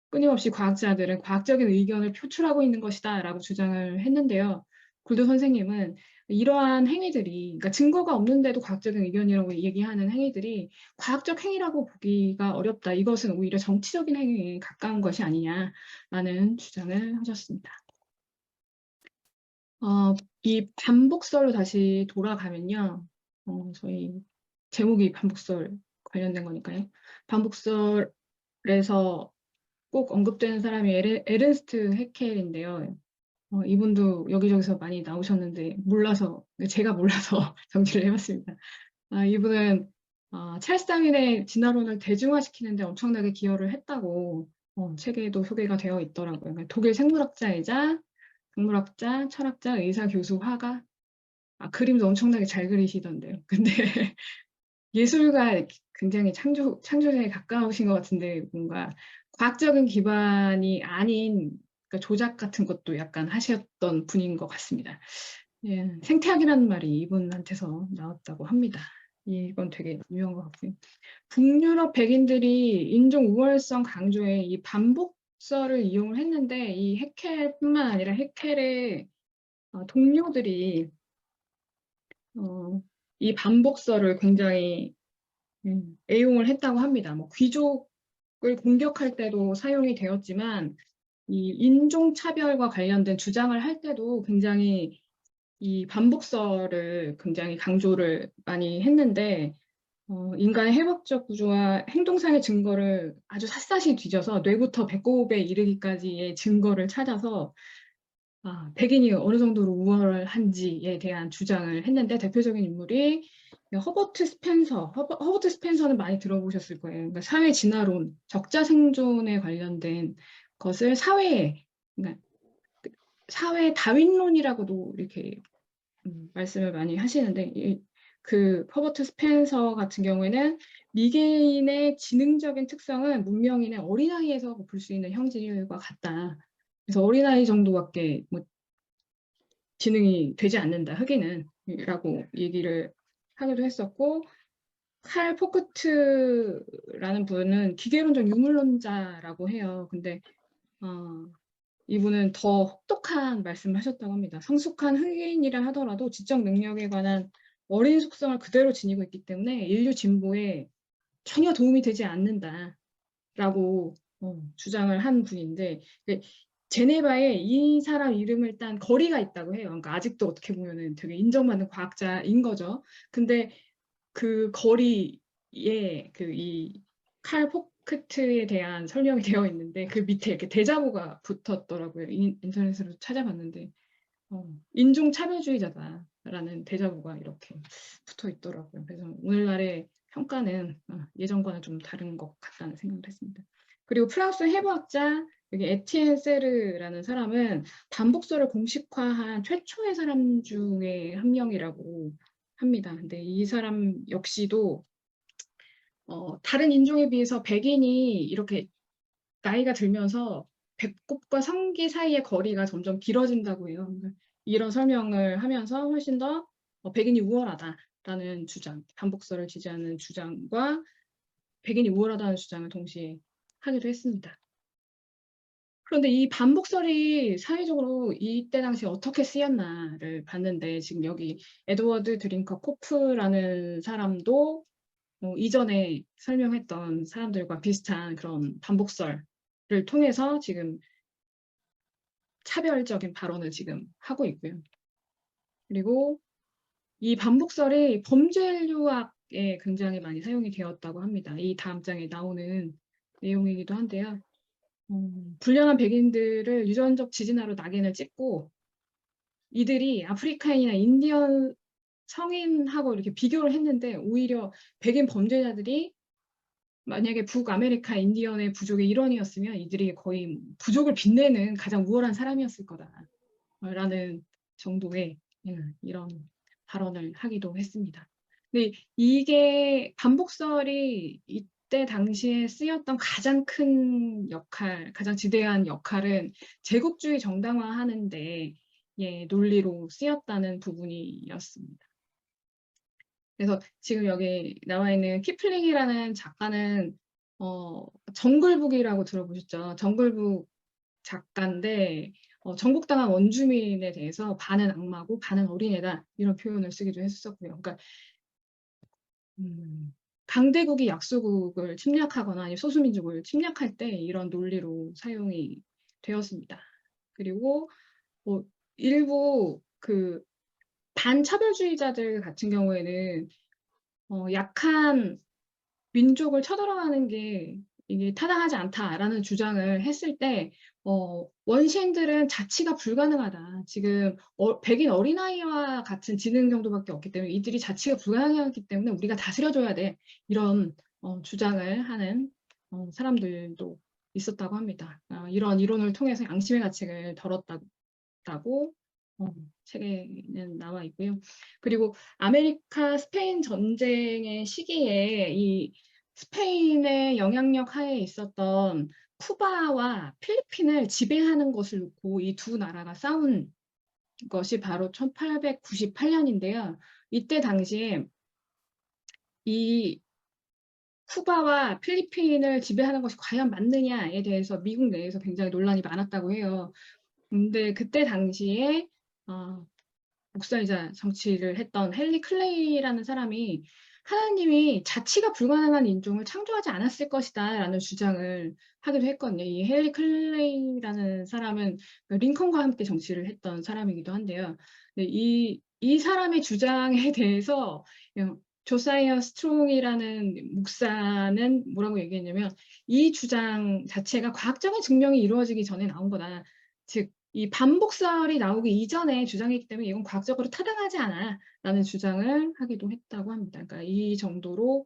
끊임없이 과학자들은 과학적인 의견을 표출하고 있는 것이다 라고 주장을 했는데요. 굴드 선생님은 이러한 행위들이, 그러니까 증거가 없는데도 과학적인 의견이라고 얘기하는 행위들이 과학적 행위라고 보기가 어렵다. 이것은 오히려 정치적인 행위에 가까운 것이 아니냐라는 주장을 하셨습니다. 이 반복설로 다시 돌아가면요. 저희 제목이 반복설 관련된 거니까요. 반복설에서 꼭 언급되는 사람이 에른스트 해켈인데요. 이분도 여기저기서 많이 나오셨는데 제가 몰라서 정리를 해봤습니다. 이분은 찰스 다윈의 진화론을 대중화시키는데 엄청나게 기여를 했다고 책에도 소개가 되어 있더라고요. 그러니까 독일 생물학자이자 동물학자, 철학자, 의사, 교수, 화가 그림도 엄청나게 잘 그리시던데요. 근데 예술가 굉장히 창조자에 가까우신 것 같은데 뭔가 과학적인 기반이 아닌 그러니까 조작 같은 것도 약간 하셨던 분인 것 같습니다. 예, 생태학이라는 말이 이분한테서 나왔다고 합니다. 이건 되게 유명한 것 같고요. 북유럽 백인들이 인종 우월성 강조에 이 반복서를 이용을 했는데 이 해켈뿐만 아니라 해켈의 동료들이 이 반복서를 굉장히 애용을 했다고 합니다. 뭐 귀족을 공격할 때도 사용이 되었지만 이 인종차별과 관련된 주장을 할 때도 굉장히 이 반복서를 굉장히 강조를 많이 했는데 인간의 해부학적 구조와 행동상의 증거를 아주 샅샅이 뒤져서 뇌부터 배꼽에 이르기까지의 증거를 찾아서 백인이 어느 정도로 우월한지에 대한 주장을 했는데 대표적인 인물이 허버트 스펜서. 허버트 스펜서는 많이 들어보셨을 거예요. 그러니까 사회 진화론, 적자 생존에 관련된 것을 그러니까 사회 다윈론이라고도 이렇게 말씀을 많이 하시는데 그 허버트 스펜서 같은 경우에는 미개인의 지능적인 특성은 문명인의 어린아이에서 볼 수 있는 형질과 같다. 그래서 어린아이 정도밖에 뭐 지능이 되지 않는다, 흑인은 라고 얘기를 하기도 했었고 칼 포크트라는 분은 기계론적 유물론자라고 해요. 근데 이분은 더 혹독한 말씀을 하셨다고 합니다. 성숙한 흑인이라 하더라도 지적 능력에 관한 어린 속성을 그대로 지니고 있기 때문에 인류 진보에 전혀 도움이 되지 않는다라고 주장을 한 분인데 제네바에 이 사람 이름을 딴 거리가 있다고 해요. 그러니까 아직도 어떻게 보면은 되게 인정받는 과학자인 거죠. 근데 그 거리에 이 칼 포크트에 대한 설명이 되어 있는데 그 밑에 이렇게 대자보가 붙었더라고요. 인터넷으로 찾아봤는데 인종차별주의자다라는 대자보가 이렇게 붙어 있더라고요. 그래서 오늘날의 평가는 예전과는 좀 다른 것 같다는 생각을 했습니다. 그리고 프랑스 해부학자 여기 에티엔 세르라는 사람은 반복서를 공식화한 최초의 사람 중에 한 명이라고 합니다. 근데 이 사람 역시도 다른 인종에 비해서 백인이 이렇게 나이가 들면서 배꼽과 성기 사이의 거리가 점점 길어진다고 해요. 그러니까 이런 설명을 하면서 훨씬 더 백인이 우월하다라는 주장, 반복서를 지지하는 주장과 백인이 우월하다는 주장을 동시에 하기도 했습니다. 그런데 이 반복설이 사회적으로 이때 당시 어떻게 쓰였나를 봤는데 지금 여기 에드워드 드링커 코프라는 사람도 이전에 설명했던 사람들과 비슷한 그런 반복설을 통해서 지금 차별적인 발언을 지금 하고 있고요. 그리고 이 반복설이 범죄인류학에 굉장히 많이 사용이 되었다고 합니다. 이 다음 장에 나오는 내용이기도 한데요. 불량한 백인들을 유전적 지진화로 낙인을 찍고 이들이 아프리카인이나 인디언 성인하고 이렇게 비교를 했는데 오히려 백인 범죄자들이 만약에 북아메리카 인디언의 부족의 일원이었으면 이들이 거의 부족을 빛내는 가장 우월한 사람이었을 거다라는 정도의 이런 발언을 하기도 했습니다. 근데 이게 반복설이 이때 당시에 쓰였던 가장 큰 역할, 가장 지대한 역할은 제국주의 정당화하는 데 논리로 쓰였다는 부분이었습니다. 그래서 지금 여기 나와 있는 키플링이라는 작가는 정글북이라고 들어보셨죠? 정글북 작가인데 정복당한 원주민에 대해서 반은 악마고 반은 어린애다 이런 표현을 쓰기도 했었고요. 그러니까 강대국이 약소국을 침략하거나 아니면 소수민족을 침략할 때 이런 논리로 사용이 되었습니다. 그리고 일부 그 반차별주의자들 같은 경우에는 약한 민족을 쳐들어가는 게 이게 타당하지 않다라는 주장을 했을 때 원시인들은 자치가 불가능하다. 지금 백인 어린아이와 같은 지능 정도밖에 없기 때문에 이들이 자치가 불가능하기 때문에 우리가 다스려줘야 돼. 이런 주장을 하는 사람들도 있었다고 합니다. 이런 이론을 통해서 양심의 가책을 덜었다고 책에는 나와 있고요. 그리고 아메리카 스페인 전쟁의 시기에 이 스페인의 영향력 하에 있었던 쿠바와 필리핀을 지배하는 것을 놓고 이 두 나라가 싸운 것이 바로 1898년인데요. 이때 당시에 이 쿠바와 필리핀을 지배하는 것이 과연 맞느냐에 대해서 미국 내에서 굉장히 논란이 많았다고 해요. 근데 그때 당시에 목사이자 정치를 했던 헨리 클레이라는 사람이 하나님이 자치가 불가능한 인종을 창조하지 않았을 것이다라는 주장을 하기도 했거든요. 이 헨리 클레이라는 사람은 링컨과 함께 정치를 했던 사람이기도 한데요. 근데 이 사람의 주장에 대해서 조사이어 스트롱이라는 목사는 뭐라고 얘기했냐면 이 주장 자체가 과학적인 증명이 이루어지기 전에 나온 거다. 즉 이 반복설이 나오기 이전에 주장했기 때문에 이건 과학적으로 타당하지 않아 라는 주장을 하기도 했다고 합니다. 그러니까 이 정도로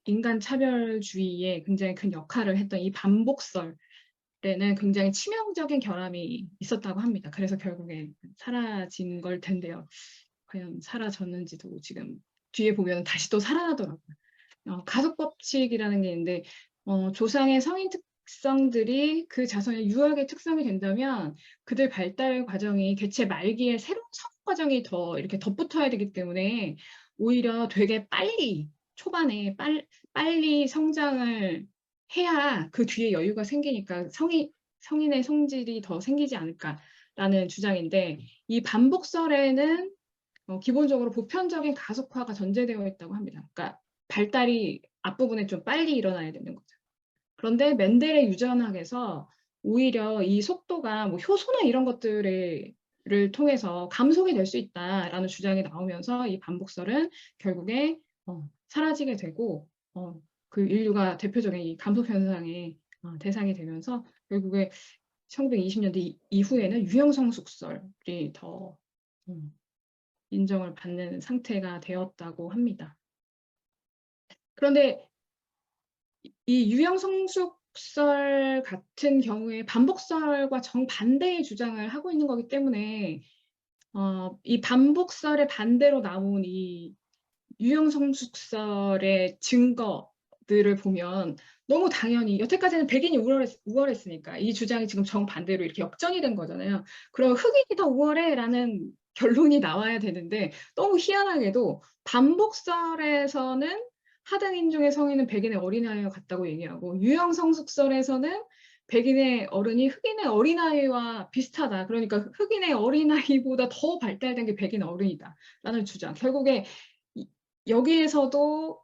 인간 차별주의에 굉장히 큰 역할을 했던 이 반복설에는 굉장히 치명적인 결함이 있었다고 합니다. 그래서 결국에 사라진 걸 텐데요. 과연 사라졌는지도 지금 뒤에 보면 다시 또 살아나더라고요. 가속법칙이라는 게 있는데 조상의 성인 특성들이 그 자손의 유학의 특성이 된다면 그들 발달 과정이 개체 말기에 새로운 성장 과정이 더 이렇게 덧붙어야 되기 때문에 오히려 되게 빨리 초반에 빨리 성장을 해야 그 뒤에 여유가 생기니까 성인의 성질이 더 생기지 않을까라는 주장인데 이 반복설에는 기본적으로 보편적인 가속화가 전제되어 있다고 합니다. 그러니까 발달이 앞부분에 좀 빨리 일어나야 되는 거죠. 그런데 맨델의 유전학에서 오히려 이 속도가 뭐 효소나 이런 것들을 통해서 감속이 될 수 있다라는 주장이 나오면서 이 반복설은 결국에 사라지게 되고 그 인류가 대표적인 이 감속 현상의 대상이 되면서 결국에 1920년대 이후에는 유형성숙설이 더 인정을 받는 상태가 되었다고 합니다. 그런데 이 유형성숙설 같은 경우에 반복설과 정반대의 주장을 하고 있는 거기 때문에 이 반복설의 반대로 나온 이 유형성숙설의 증거들을 보면 너무 당연히 여태까지는 백인이 우월했으니까 이 주장이 지금 정반대로 이렇게 역전이 된 거잖아요. 그럼 흑인이 더 우월해라는 결론이 나와야 되는데 너무 희한하게도 반복설에서는 하등 인종의 성인은 백인의 어린아이와 같다고 얘기하고 유형성숙설에서는 백인의 어른이 흑인의 어린아이와 비슷하다. 그러니까 흑인의 어린아이보다 더 발달된 게 백인 어른이다. 라는 주장. 결국에 여기에서도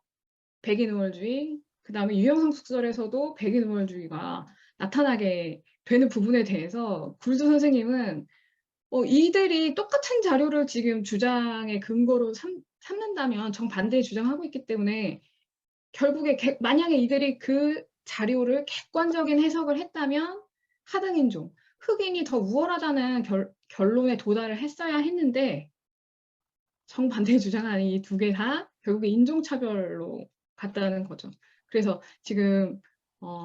백인 우월주의, 그 다음에 유형성숙설에서도 백인 우월주의가 나타나게 되는 부분에 대해서 굴드 선생님은 이들이 똑같은 자료를 지금 주장의 근거로 삼는다면 정반대의 주장하고 있기 때문에 결국에 만약에 이들이 그 자료를 객관적인 해석을 했다면 하등인종, 흑인이 더 우월하다는 결론에 도달을 했어야 했는데 정반대의 주장하는 이 두 개 다 결국에 인종차별로 갔다는 거죠. 그래서 지금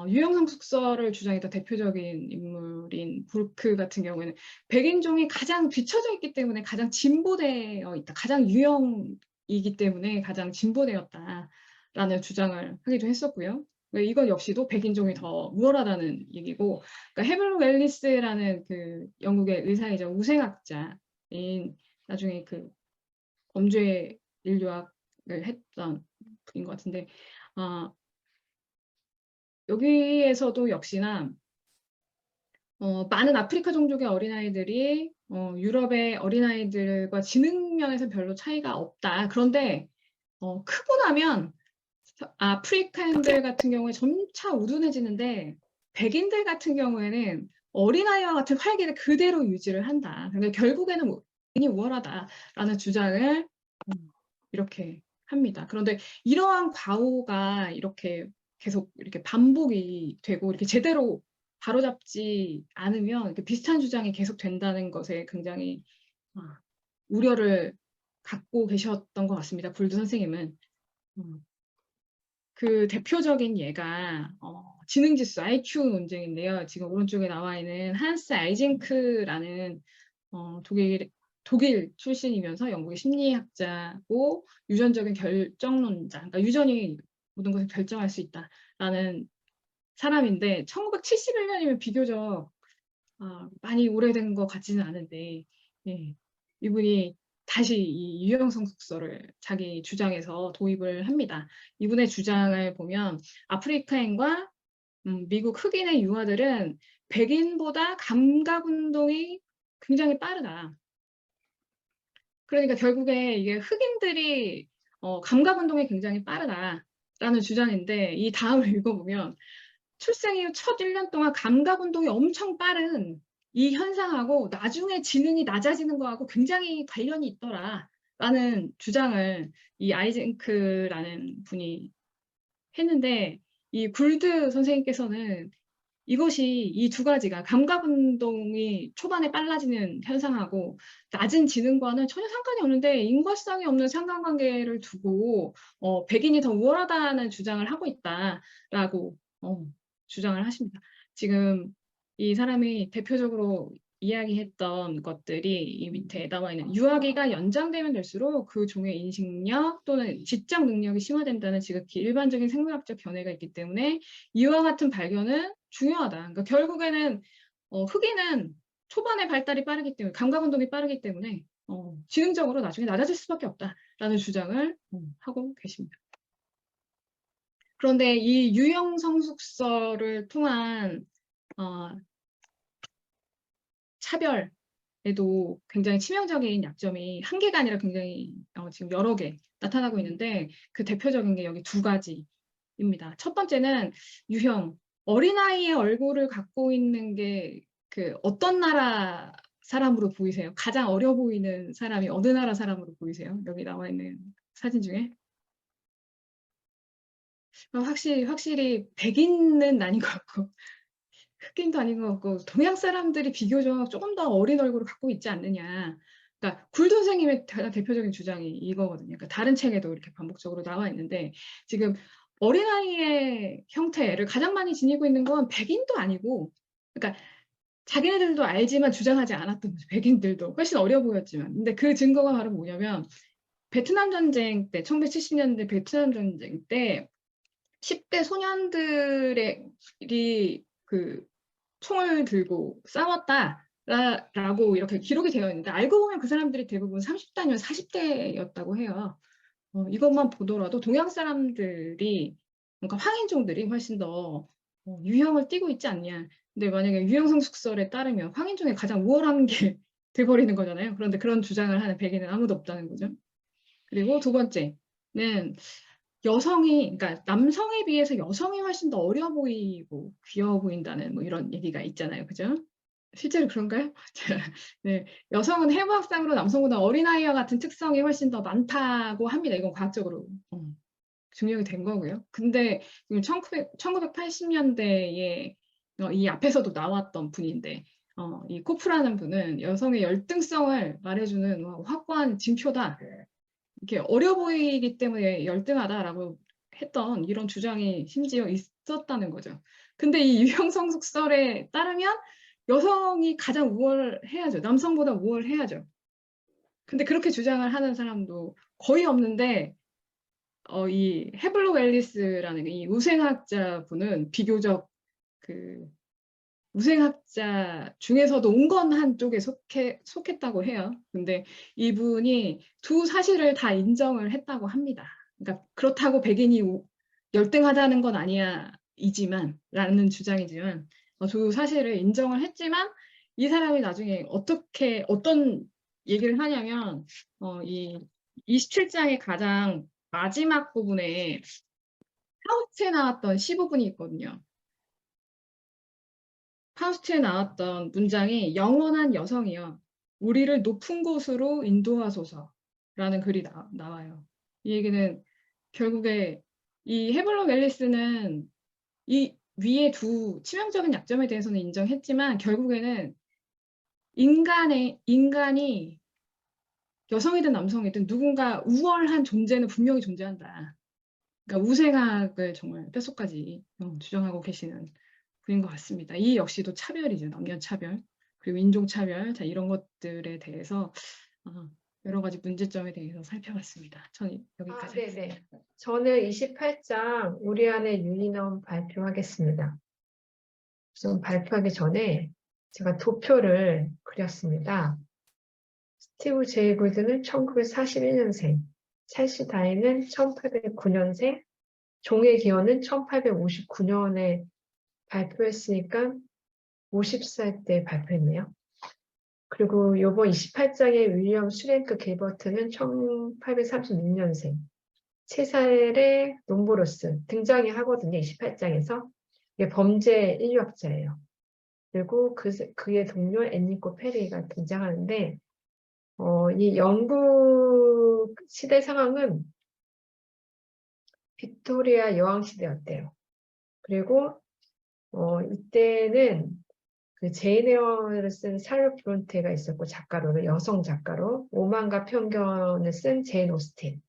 유형성숙설을 주장했던 대표적인 인물인 브루크 같은 경우에는 백인종이 가장 뒤처져 있기 때문에 가장 진보되어 있다. 가장 유형이기 때문에 가장 진보되었다라는 주장을 하기도 했었고요. 이건 역시도 백인종이 더 우월하다는 얘기고, 그러니까 헤블 웰리스라는 그 영국의 의사이자 우생학자인 나중에 그 범죄 인류학을 했던 분인 것 같은데 여기에서도 역시나 많은 아프리카 종족의 어린아이들이 유럽의 어린아이들과 지능 면에서 별로 차이가 없다. 그런데 크고 나면 아프리카인들 같은 경우에 점차 우둔해지는데 백인들 같은 경우에는 어린아이와 같은 활기를 그대로 유지를 한다. 그러니까 결국에는 백인이 우월하다라는 주장을 이렇게 합니다. 그런데 이러한 과오가 이렇게 계속 이렇게 반복이 되고 이렇게 제대로 바로잡지 않으면 이렇게 비슷한 주장이 계속 된다는 것에 굉장히 우려를 갖고 계셨던 것 같습니다. 굴드 선생님은. 그 대표적인 예가 지능지수 IQ 논쟁인데요. 지금 오른쪽에 나와 있는 한스 아이젠크라는 독일 출신이면서 영국의 심리학자고 유전적인 결정론자, 그러니까 유전이 모든 것을 결정할 수 있다라는 사람인데 1971년이면 비교적 많이 오래된 것 같지는 않은데 예, 이분이 다시 이 유형성 숙소를 자기 주장에서 도입을 합니다. 이분의 주장을 보면 아프리카인과 미국 흑인의 유아들은 백인보다 감각 운동이 굉장히 빠르다. 그러니까 결국에 이게 흑인들이 감각 운동이 굉장히 빠르다라는 주장인데 이 다음을 읽어보면 출생 이후 첫 1년 동안 감각 운동이 엄청 빠른 이 현상하고 나중에 지능이 낮아지는 거하고 굉장히 관련이 있더라라는 주장을 이 아이젠크라는 분이 했는데 이 굴드 선생님께서는 이것이 이 두 가지가 감각 운동이 초반에 빨라지는 현상하고 낮은 지능과는 전혀 상관이 없는데 인과성이 없는 상관관계를 두고 백인이 더 우월하다는 주장을 하고 있다라고 주장을 하십니다. 지금 이 사람이 대표적으로 이야기했던 것들이 이 밑에 나와 있는 유아기가 연장되면 될수록 그 종의 인식력 또는 지적 능력이 심화된다는 지극히 일반적인 생물학적 견해가 있기 때문에 이와 같은 발견은 중요하다. 그러니까 결국에는 흑인은 초반에 발달이 빠르기 때문에 감각 운동이 빠르기 때문에 지능적으로 나중에 낮아질 수밖에 없다라는 주장을 하고 계십니다. 그런데 이 유형 성숙설을 통한 차별에도 굉장히 치명적인 약점이 한 개가 아니라 굉장히 지금 여러 개 나타나고 있는데 그 대표적인 게 여기 두 가지입니다. 첫 번째는 유형, 어린아이의 얼굴을 갖고 있는 게 그 어떤 나라 사람으로 보이세요? 가장 어려 보이는 사람이 어느 나라 사람으로 보이세요? 여기 나와 있는 사진 중에? 확실히 백인은 아닌 것 같고 흑인도 아닌 것 같고 동양 사람들이 비교적 조금 더 어린 얼굴을 갖고 있지 않느냐. 그러니까 굴 선생님의 대표적인 주장이 이거거든요. 그러니까 다른 책에도 이렇게 반복적으로 나와 있는데 지금 어린아이의 형태를 가장 많이 지니고 있는 건 백인도 아니고 그러니까 자기네들도 알지만 주장하지 않았던 거죠. 백인들도 훨씬 어려 보였지만. 근데 그 증거가 바로 뭐냐면 베트남 전쟁 때 1970년대 베트남 전쟁 때 10대 소년들이 그 총을 들고 싸웠다라고 이렇게 기록이 되어 있는데 알고 보면 그 사람들이 대부분 30대 아니면 40대였다고 해요. 이것만 보더라도 동양 사람들이 그러니까 황인종들이 훨씬 더 유형을 띠고 있지 않냐. 근데 만약에 유형성숙설에 따르면 황인종이 가장 우월한 게 돼버리는 거잖아요. 그런데 그런 주장을 하는 백인은 아무도 없다는 거죠. 그리고 두 번째는 여성이, 그러니까 남성에 비해서 여성이 훨씬 더 어려 보이고 귀여워 보인다는 뭐 이런 얘기가 있잖아요. 그죠? 실제로 그런가요? 네, 여성은 해부학상으로 남성보다 어린아이와 같은 특성이 훨씬 더 많다고 합니다. 이건 과학적으로 증명이 된 거고요. 근데 지금 1980년대에 이 앞에서도 나왔던 분인데 이 코프라는 분은 여성의 열등성을 말해주는 확고한 징표다. 이렇게 어려 보이기 때문에 열등하다라고 했던 이런 주장이 심지어 있었다는 거죠. 근데 이 유형성숙설에 따르면 여성이 가장 우월해야죠. 남성보다 우월해야죠. 근데 그렇게 주장을 하는 사람도 거의 없는데 이 헤블록 앨리스라는 이 우생학자 분은 비교적 그 우생학자 중에서도 온건한 쪽에 속했다고 해요. 근데 이분이 두 사실을 다 인정을 했다고 합니다. 그러니까 그렇다고 백인이 열등하다는 건 아니야 라는 주장이지만 두 사실을 인정을 했지만 이 사람이 나중에 어떤 얘기를 하냐면 이 27장의 가장 마지막 부분에 파우스트에 나왔던 15분이 있거든요. 파우스트에 나왔던 문장이 영원한 여성이여 우리를 높은 곳으로 인도하소서라는 글이 나와요. 이 얘기는 결국에 이 헤블록 앨리스는 이 위에 두 치명적인 약점에 대해서는 인정했지만 결국에는 인간이 여성이든 남성이든 누군가 우월한 존재는 분명히 존재한다. 그러니까 우생학을 정말 뼛속까지 주장하고 계시는 분인 것 같습니다. 이 역시도 차별이죠. 남녀 차별, 그리고 인종 차별, 자, 이런 것들에 대해서 여러 가지 문제점에 대해서 살펴봤습니다. 저는 여기까지 하겠습니다. 네네. 저는 28장 우리 안의 유니넘 발표하겠습니다. 좀 발표하기 전에 제가 도표를 그렸습니다. 스티브 제이 골드는 1941년생, 찰시 다인은 1809년생, 종의 기원은 1859년에 발표했으니까 50살 때 발표했네요. 그리고 요번 28장의 윌리엄 슈랭크 길버트는 1836년생, 3살의 롬보로스 등장이 하거든요. 28장에서. 이게 범죄 인류학자예요. 그리고 그의 동료 엔리코 페리가 등장하는데 이 영국 시대 상황은 빅토리아 여왕 시대였대요. 그리고 이때는 그 제인 에어를 쓴 샬롯 브론테가 있었고 작가로는 여성 작가로 오만과 편견을 쓴 제인 오스틴.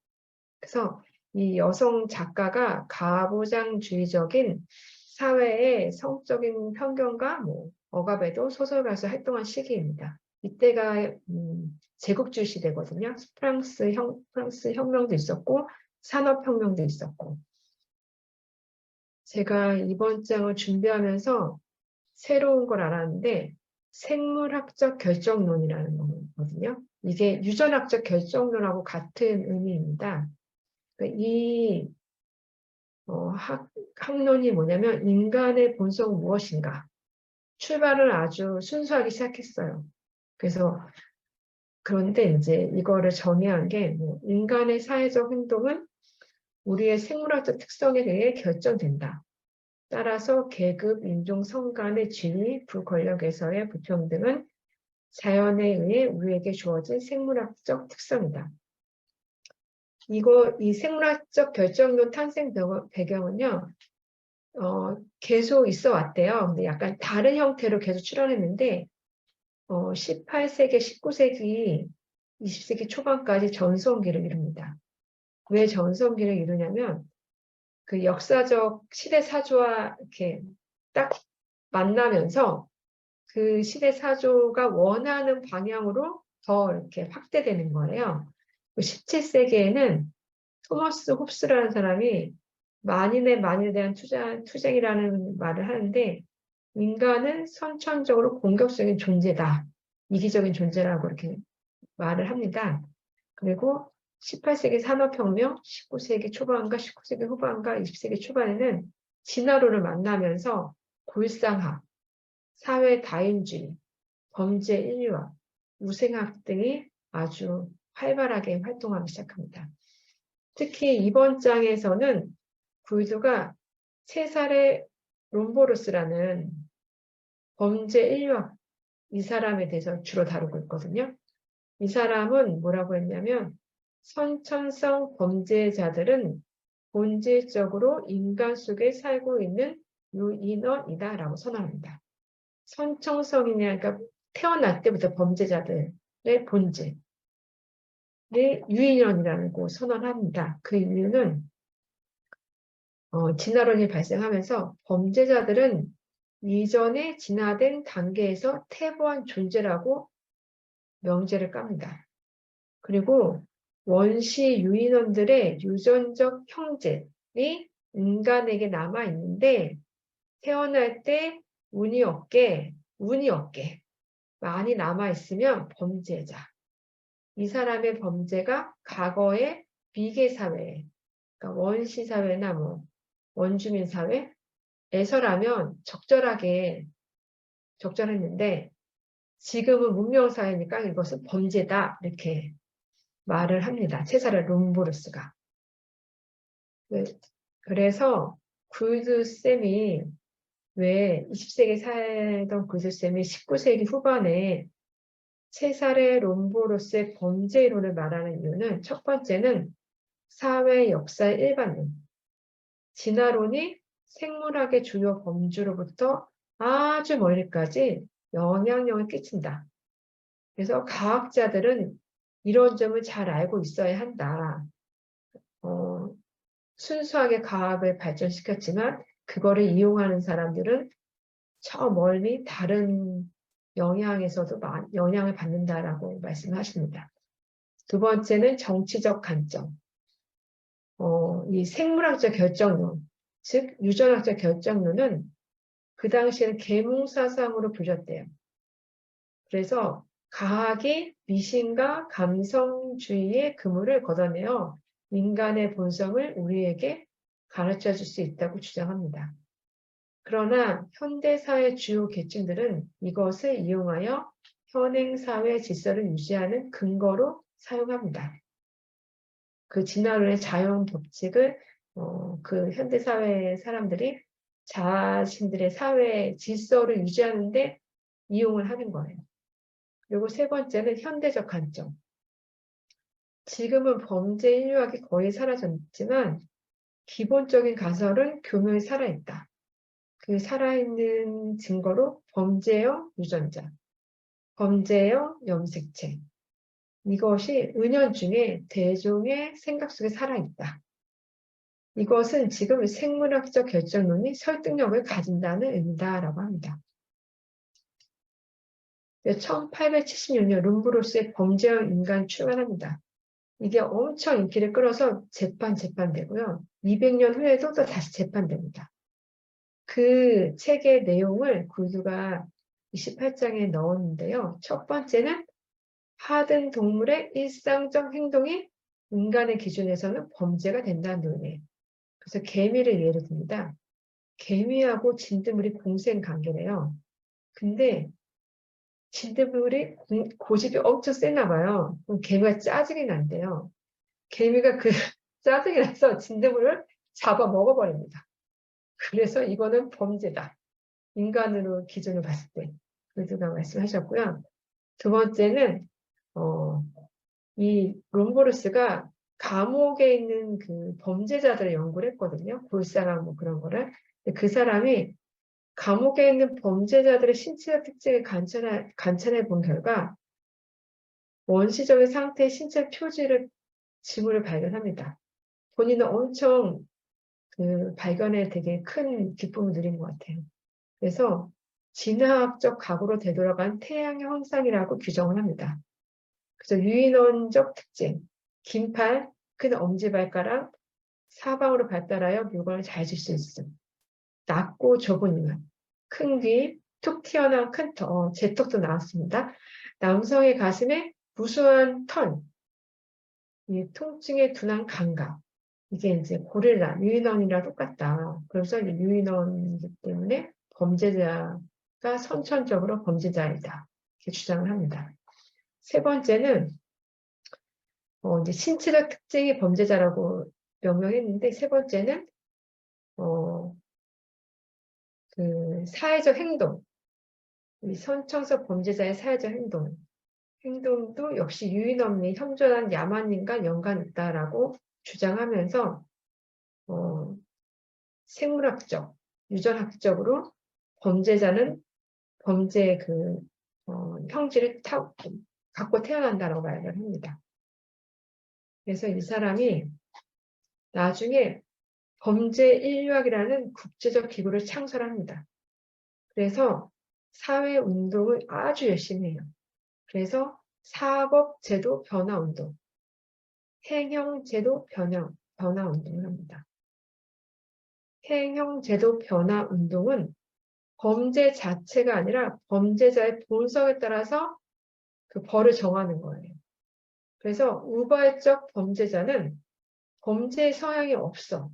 그래서 이 여성 작가가 가부장주의적인 사회의 성적인 편견과 억압에도 소설가로서 활동한 시기입니다. 이때가 제국주의 시대거든요. 프랑스 혁명도 있었고 산업혁명도 있었고. 제가 이번 장을 준비하면서 새로운 걸 알았는데 생물학적 결정론이라는 거거든요. 이게 유전학적 결정론하고 같은 의미입니다. 이 학론이 뭐냐면 인간의 본성은 무엇인가 출발을 아주 순수하게 시작했어요. 그런데 이제 이거를 정의한 게 인간의 사회적 행동은 우리의 생물학적 특성에 대해 결정된다. 따라서 계급, 인종, 성 간의 지위, 부권력에서의 불평등은 자연에 의해 우리에게 주어진 생물학적 특성이다. 이 생물학적 결정론 탄생 배경은요, 계속 있어 왔대요. 근데 약간 다른 형태로 계속 출현했는데, 18세기, 19세기, 20세기 초반까지 전성기를 이룹니다. 왜 전성기를 이루냐면, 그 역사적 시대 사조와 이렇게 딱 만나면서 그 시대 사조가 원하는 방향으로 더 이렇게 확대되는 거예요. 17세기에는 토머스 홉스라는 사람이 만인의 만인에 대한 투쟁이라는 말을 하는데 인간은 선천적으로 공격적인 존재다. 이기적인 존재라고 이렇게 말을 합니다. 그리고 18세기 산업혁명, 19세기 초반과 19세기 후반과 20세기 초반에는 진화론을 만나면서 골상학, 사회 다인주의, 범죄 인류학, 우생학 등이 아주 활발하게 활동하기 시작합니다. 특히 이번 장에서는 구이도가 3살의 롬보로스라는 범죄 인류학 이 사람에 대해서 주로 다루고 있거든요. 이 사람은 뭐라고 했냐면 선천성 범죄자들은 본질적으로 인간 속에 살고 있는 유인원이다 라고 선언합니다. 선천성이냐 그러니까 태어날 때부터 범죄자들의 본질을 유인원이라고 선언합니다. 그 이유는 진화론이 발생하면서 범죄자들은 이전에 진화된 단계에서 태보한 존재라고 명제를 깝니다. 그리고 원시 유인원들의 유전적 형질이 인간에게 남아있는데 태어날 때 운이 없게 많이 남아있으면 범죄자. 이 사람의 범죄가 과거의 비계사회, 그러니까 원시사회나 원주민 사회에서라면 적절했는데 지금은 문명사회니까 이것은 범죄다 이렇게 말을 합니다. 체사르 롬보르스가. 그래서 굴드쌤이 왜 20세기 살던 굴드쌤이 19세기 후반에 체사르 롬보르스의 범죄 이론을 말하는 이유는 첫 번째는 사회 역사의 일반론. 진화론이 생물학의 주요 범주로부터 아주 멀리까지 영향력을 끼친다. 그래서 과학자들은 이런 점을 잘 알고 있어야 한다. 순수하게 과학을 발전시켰지만 그거를 이용하는 사람들은 저 멀리 다른 영향에서도 영향을 받는다라고 말씀하십니다. 두 번째는 정치적 관점. 이 생물학적 결정론, 즉 유전학적 결정론은 그 당시에는 계몽사상으로 불렸대요. 그래서 과학이 미신과 감성주의의 그물을 걷어내어 인간의 본성을 우리에게 가르쳐 줄 수 있다고 주장합니다. 그러나 현대사회 주요 계층들은 이것을 이용하여 현행사회 질서를 유지하는 근거로 사용합니다. 그 진화론의 자연 법칙을 그 현대사회 사람들이 자신들의 사회 질서를 유지하는데 이용을 하는 거예요. 그리고 세 번째는 현대적 관점. 지금은 범죄 인류학이 거의 사라졌지만 기본적인 가설은 교묘히 살아있다. 그 살아있는 증거로 범죄형 유전자, 범죄형 염색체. 이것이 은연중에 대중의 생각 속에 살아있다. 이것은 지금 생물학적 결정론이 설득력을 가진다는 의미다라고 합니다. 1876년 룸브로스의 범죄형 인간 출간합니다. 이게 엄청 인기를 끌어서 재판되고요. 200년 후에도 또 다시 재판됩니다. 그 책의 내용을 굴두가 28장에 넣었는데요. 첫 번째는 하등 동물의 일상적 행동이 인간의 기준에서는 범죄가 된다는 논리예요. 그래서 개미를 예로 듭니다. 개미하고 진드물이 공생 관계래요. 근데 진드물이 고집이 엄청 세나 봐요. 그럼 개미가 짜증이 난대요. 개미가 그 짜증이 나서 진드물을 잡아 먹어버립니다. 그래서 이거는 범죄다. 인간으로 기준을 봤을 때. 그들가 말씀하셨고요. 두 번째는 이 롬보르스가 감옥에 있는 그 범죄자들을 연구를 했거든요. 골사랑 뭐 그런 거를. 그 사람이 감옥에 있는 범죄자들의 신체적 특징을 관찰해 본 결과 원시적인 상태의 신체 표지를 징후를 발견합니다. 본인은 엄청 그 발견에 되게 큰 기쁨을 누린 것 같아요. 그래서 진화학적 과거로 되돌아간 태양형 형상이라고 규정을 합니다. 그래서 유인원적 특징, 긴 팔, 큰 엄지발가락, 사방으로 발달하여 물건을 잘 질 수 있음. 낮고 좁은 이마, 큰 귀, 툭 튀어나온 큰 턱, 제 턱도 나왔습니다. 남성의 가슴에 무수한 턴, 이 통증에 둔한 감각. 이게 이제 고릴라, 유인원이랑 똑같다. 그래서 유인원이기 때문에 범죄자가 선천적으로 범죄자이다. 이렇게 주장을 합니다. 세 번째는 이제 신체적 특징이 범죄자라고 명명했는데 세 번째는 그 사회적 행동, 이 선천적 범죄자의 사회적 행동도 역시 유인원 및 현존한 야만인과 연관이 있다라고 주장하면서 생물학적, 유전학적으로 범죄자는 범죄의 그 형질을 갖고 태어난다라고 말을 합니다. 그래서 이 사람이 나중에 범죄인류학이라는 국제적 기구를 창설합니다. 그래서 사회운동을 아주 열심히 해요. 그래서 사법제도 변화운동, 행형제도 변화운동을 합니다. 행형제도 변화운동은 범죄 자체가 아니라 범죄자의 본성에 따라서 그 벌을 정하는 거예요. 그래서 우발적 범죄자는 범죄 성향이 없어.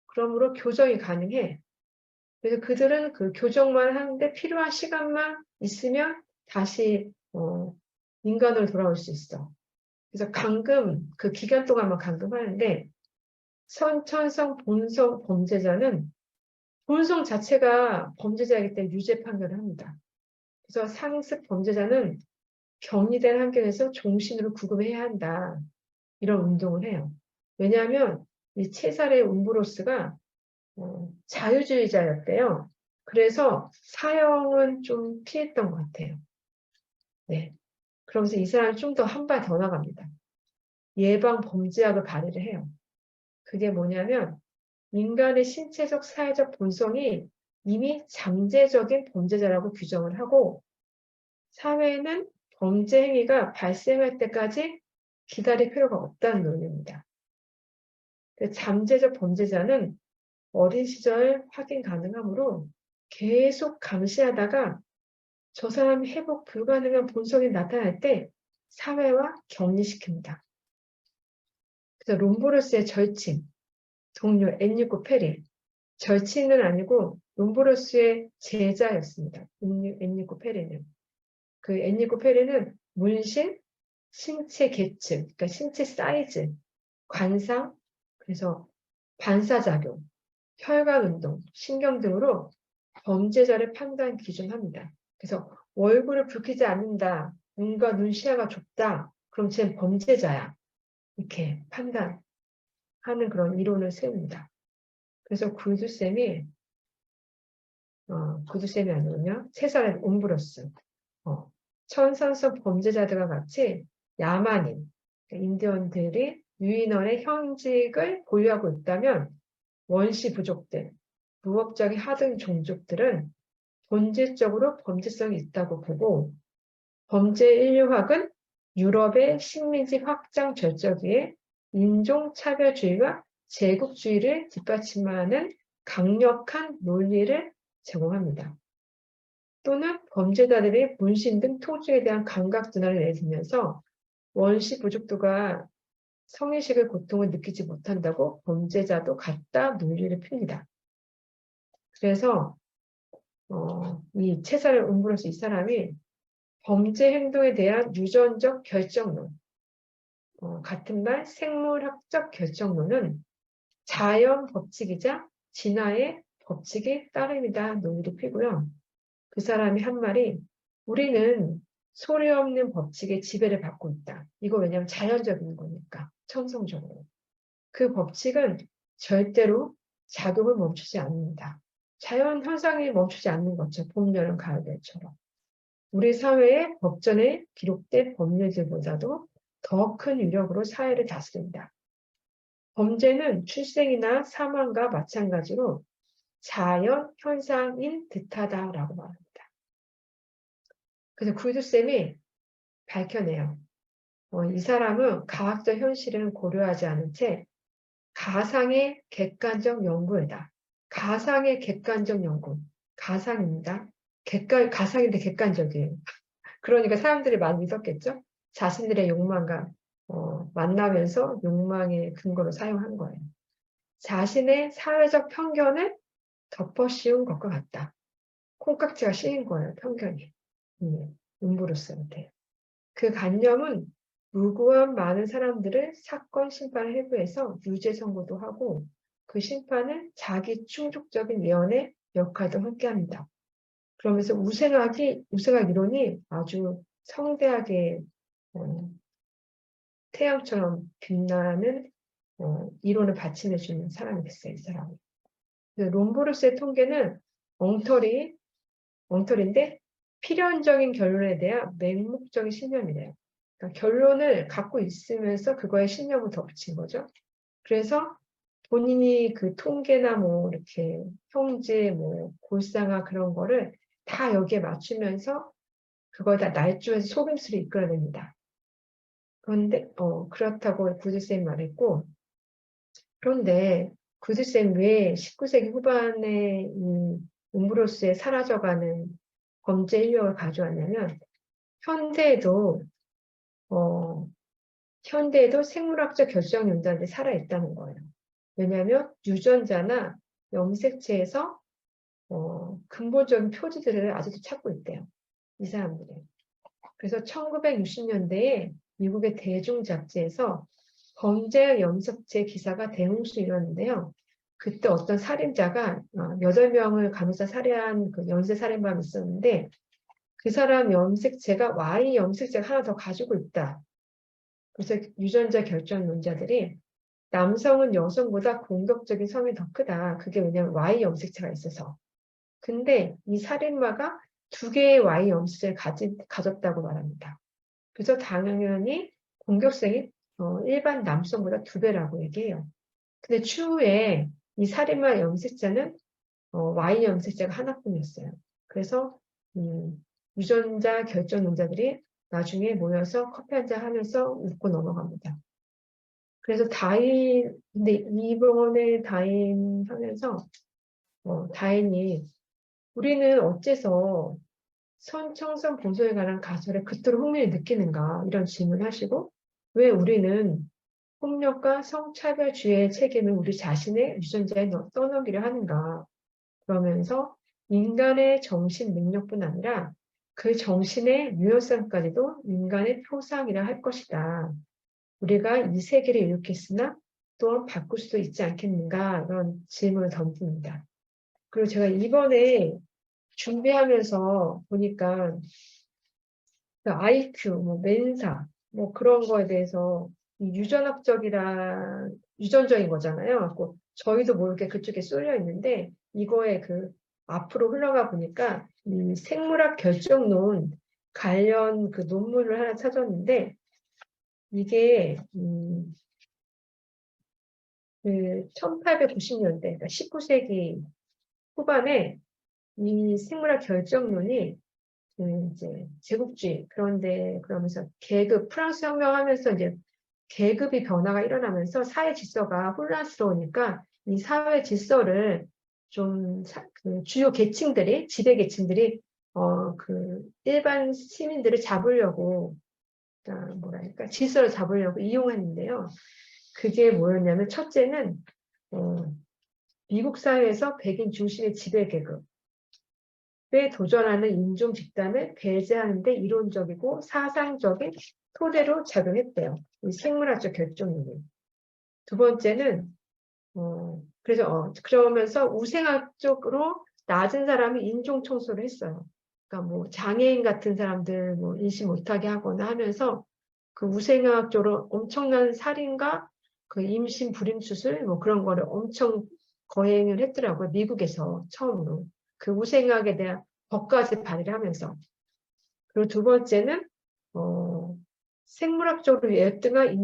그러므로 교정이 가능해. 그래서 그들은 그 교정만 하는데 필요한 시간만 있으면 다시 인간으로 돌아올 수 있어. 그래서 감금, 그 기간 동안만 감금하는데 선천성 본성 범죄자는 본성 자체가 범죄자이기 때문에 유죄 판결을 합니다. 그래서 상습 범죄자는 격리된 환경에서 종신으로 구금해야 한다. 이런 운동을 해요. 왜냐하면 이 체살의 움브로스가 자유주의자였대요. 그래서 사형은 좀 피했던 것 같아요. 네. 그러면서 이 사람이 좀 더 한 발 더 나갑니다. 예방 범죄학을 발휘를 해요. 그게 뭐냐면 인간의 신체적 사회적 본성이 이미 잠재적인 범죄자라고 규정을 하고 사회는 범죄 행위가 발생할 때까지 기다릴 필요가 없다는 논리입니다. 잠재적 범죄자는 어린 시절 확인 가능하므로 계속 감시하다가 저 사람이 회복 불가능한 본성이 나타날 때 사회와 격리시킵니다. 그래서 롬보로스의 절친, 동료 엔리코 페리, 절친은 아니고 롬보로스의 제자였습니다. 엔리코 페리는. 그 엔리코 페리는 문신, 신체 계층, 그러니까 신체 사이즈, 관상, 그래서 반사작용, 혈관 운동, 신경 등으로 범죄자를 판단 기준합니다. 그래서 얼굴을 붉히지 않는다, 눈과 눈 시야가 좁다, 그럼 쟤는 범죄자야. 이렇게 판단하는 그런 이론을 세웁니다. 그래서 구두쌤이 아니군요. 세살의 옴브로스, 천선성 범죄자들과 같이 야만인, 인디언들이 유인원의 현직을 보유하고 있다면 원시 부족들, 무업적인 하등 종족들은 본질적으로 범죄성이 있다고 보고 범죄 인류학은 유럽의 식민지 확장 절적위에 인종차별주의와 제국주의를 뒷받침하는 강력한 논리를 제공합니다. 또는 범죄자들이 문신 등 토종에 대한 감각 둔화를 내세우면서 원시 부족도가 성의식의 고통을 느끼지 못한다고 범죄자도 같다 논리를 핍니다. 그래서 이 체사를 옴브로스 이 사람이 범죄 행동에 대한 유전적 결정론, 같은 말 생물학적 결정론은 자연 법칙이자 진화의 법칙에 따름이다 논리를 피고요. 그 사람이 한 말이 우리는 소리 없는 법칙의 지배를 받고 있다. 이거 왜냐하면 자연적인 거니까 천성적으로. 그 법칙은 절대로 작용을 멈추지 않는다. 자연 현상이 멈추지 않는 것처럼 봄, 여름, 가을, 겨울처럼. 우리 사회의 법전에 기록된 법률들보다도 더 큰 위력으로 사회를 다스린다. 범죄는 출생이나 사망과 마찬가지로 자연 현상인 듯하다라고 말합니다. 그래서 구두쌤이 밝혀내요. 이 사람은 과학적 현실은 고려하지 않은 채 가상의 객관적 연구이다. 가상의 객관적 연구. 가상입니다. 가상인데 객관적이에요. 그러니까 사람들이 많이 믿었겠죠? 자신들의 욕망과 만나면서 욕망의 근거로 사용한 거예요. 자신의 사회적 편견을 덮어 씌운 것과 같다. 콩깍지가 씌인 거예요, 편견이. 옴브로스한테. 그 관념은 무고한 많은 사람들을 사건 심판을 해부해서 유죄 선고도 하고 그 심판은 자기 충족적인 예언의 역할도 함께합니다. 그러면서 우생학 이론이 아주 성대하게 태양처럼 빛나는 이론을 받침해주는 사람이 됐어요. 이 사람이. 롬보르스의 통계는 엉터리인데 필연적인 결론에 대한 맹목적인 신념이래요. 그러니까 결론을 갖고 있으면서 그거에 신념을 덧붙인 거죠. 그래서 본인이 그 통계나 뭐 이렇게 형제, 뭐 골상화 그런 거를 다 여기에 맞추면서 그걸 다 날조해서 속임수를 이끌어냅니다. 그런데 그렇다고 구두쌤이 말했고, 그런데 구두쌤 왜 19세기 후반에 이 옴브로스의 사라져가는 범죄 인력을 가져왔냐면 현대에도 생물학적 결정 연단들이 살아있다는 거예요. 왜냐하면 유전자나 염색체에서 근본적인 표지들을 아직도 찾고 있대요. 이 사람들이. 그래서 1960년대에 미국의 대중 잡지에서 범죄 염색체 기사가 대홍수 일었는데요. 그때 어떤 살인자가 8명을 간호사 살해한 그 연쇄 살인범이 있었는데 그 사람 염색체가 Y 염색체가 하나 더 가지고 있다. 그래서 유전자 결정론자들이 남성은 여성보다 공격적인 성이 더 크다. 그게 왜냐하면 Y 염색체가 있어서. 근데 이 살인마가 2개의 Y 염색체를 가졌다고 말합니다. 그래서 당연히 공격성이 일반 남성보다 2배라고 얘기해요. 근데 추후에 이 살인마 염색자는 Y 염색자가 하나뿐이었어요. 그래서 유전자 결정론자들이 나중에 모여서 커피 한잔 하면서 웃고 넘어갑니다. 그래서 근데 이번에 다인 하면서 다인이 우리는 어째서 선청선 보소에 관한 가설에 그토록 흥미를 느끼는가 이런 질문을 하시고 왜 우리는 폭력과 성차별주의의 책임을 우리 자신의 유전자에 떠넘기려 하는가 그러면서 인간의 정신 능력뿐 아니라 그 정신의 유효성까지도 인간의 표상이라 할 것이다. 우리가 이 세계를 일으켰으나 또한 바꿀 수도 있지 않겠는가 이런 질문을 던집니다. 그리고 제가 이번에 준비하면서 보니까 그 IQ, 뭐 멘사, 뭐 그런 거에 대해서 유전적인 거잖아요. 그래서 저희도 모르게 그쪽에 쏠려 있는데 이거에 앞으로 흘러가 보니까 이 생물학 결정론 관련 그 논문을 하나 찾았는데 이게 1890년대, 그러니까 19세기 후반에 이 생물학 결정론이 이제 제국주의 그러면서 프랑스 혁명하면서 이제 계급이 변화가 일어나면서 사회 질서가 혼란스러우니까 이 사회 질서를 좀 주요 계층들이 지배 계층들이 일반 시민들을 잡으려고 질서를 잡으려고 이용했는데요. 그게 뭐였냐면 첫째는 미국 사회에서 백인 중심의 지배 계급에 도전하는 인종 집단을 배제하는 데 이론적이고 사상적인 토대로 작용했대요. 이 생물학적 결정론이. 두 번째는 그러면서 우생학적으로 낮은 사람이 인종 청소를 했어요. 그러니까 뭐 장애인 같은 사람들 뭐 인식 못하게 하거나 하면서 그 우생학적으로 엄청난 살인과 그 임신 불임 수술 뭐 그런 거를 엄청 거행을 했더라고요. 미국에서 처음으로. 그 우생학에 대한 법까지 발의를 하면서. 그리고 두 번째는 생물학적으로 열등한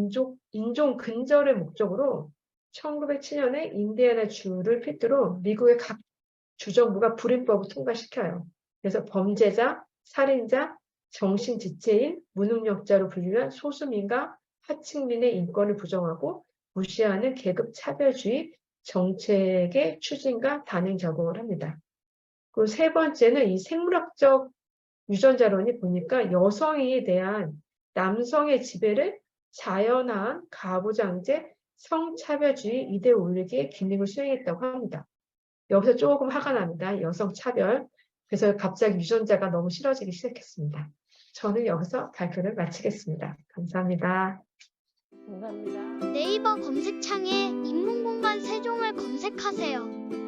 인종 근절의 목적으로 1907년에 인디애나 주를 필두로 미국의 각 주정부가 불임법을 통과시켜요. 그래서 범죄자, 살인자, 정신지체인, 무능력자로 분류한 소수민과 하층민의 인권을 부정하고 무시하는 계급차별주의 정책의 추진과 단행 적용을 합니다. 그리고 세 번째는 이 생물학적 유전자론이 보니까 여성에 대한 남성의 지배를 자연화한 가부장제 성차별주의 이대에 올리기에 기능을 수행했다고 합니다. 여기서 조금 화가 납니다. 여성차별. 그래서 갑자기 유전자가 너무 싫어지기 시작했습니다. 저는 여기서 발표를 마치겠습니다. 감사합니다. 감사합니다. 네이버 검색창에 인문공간 세종을 검색하세요.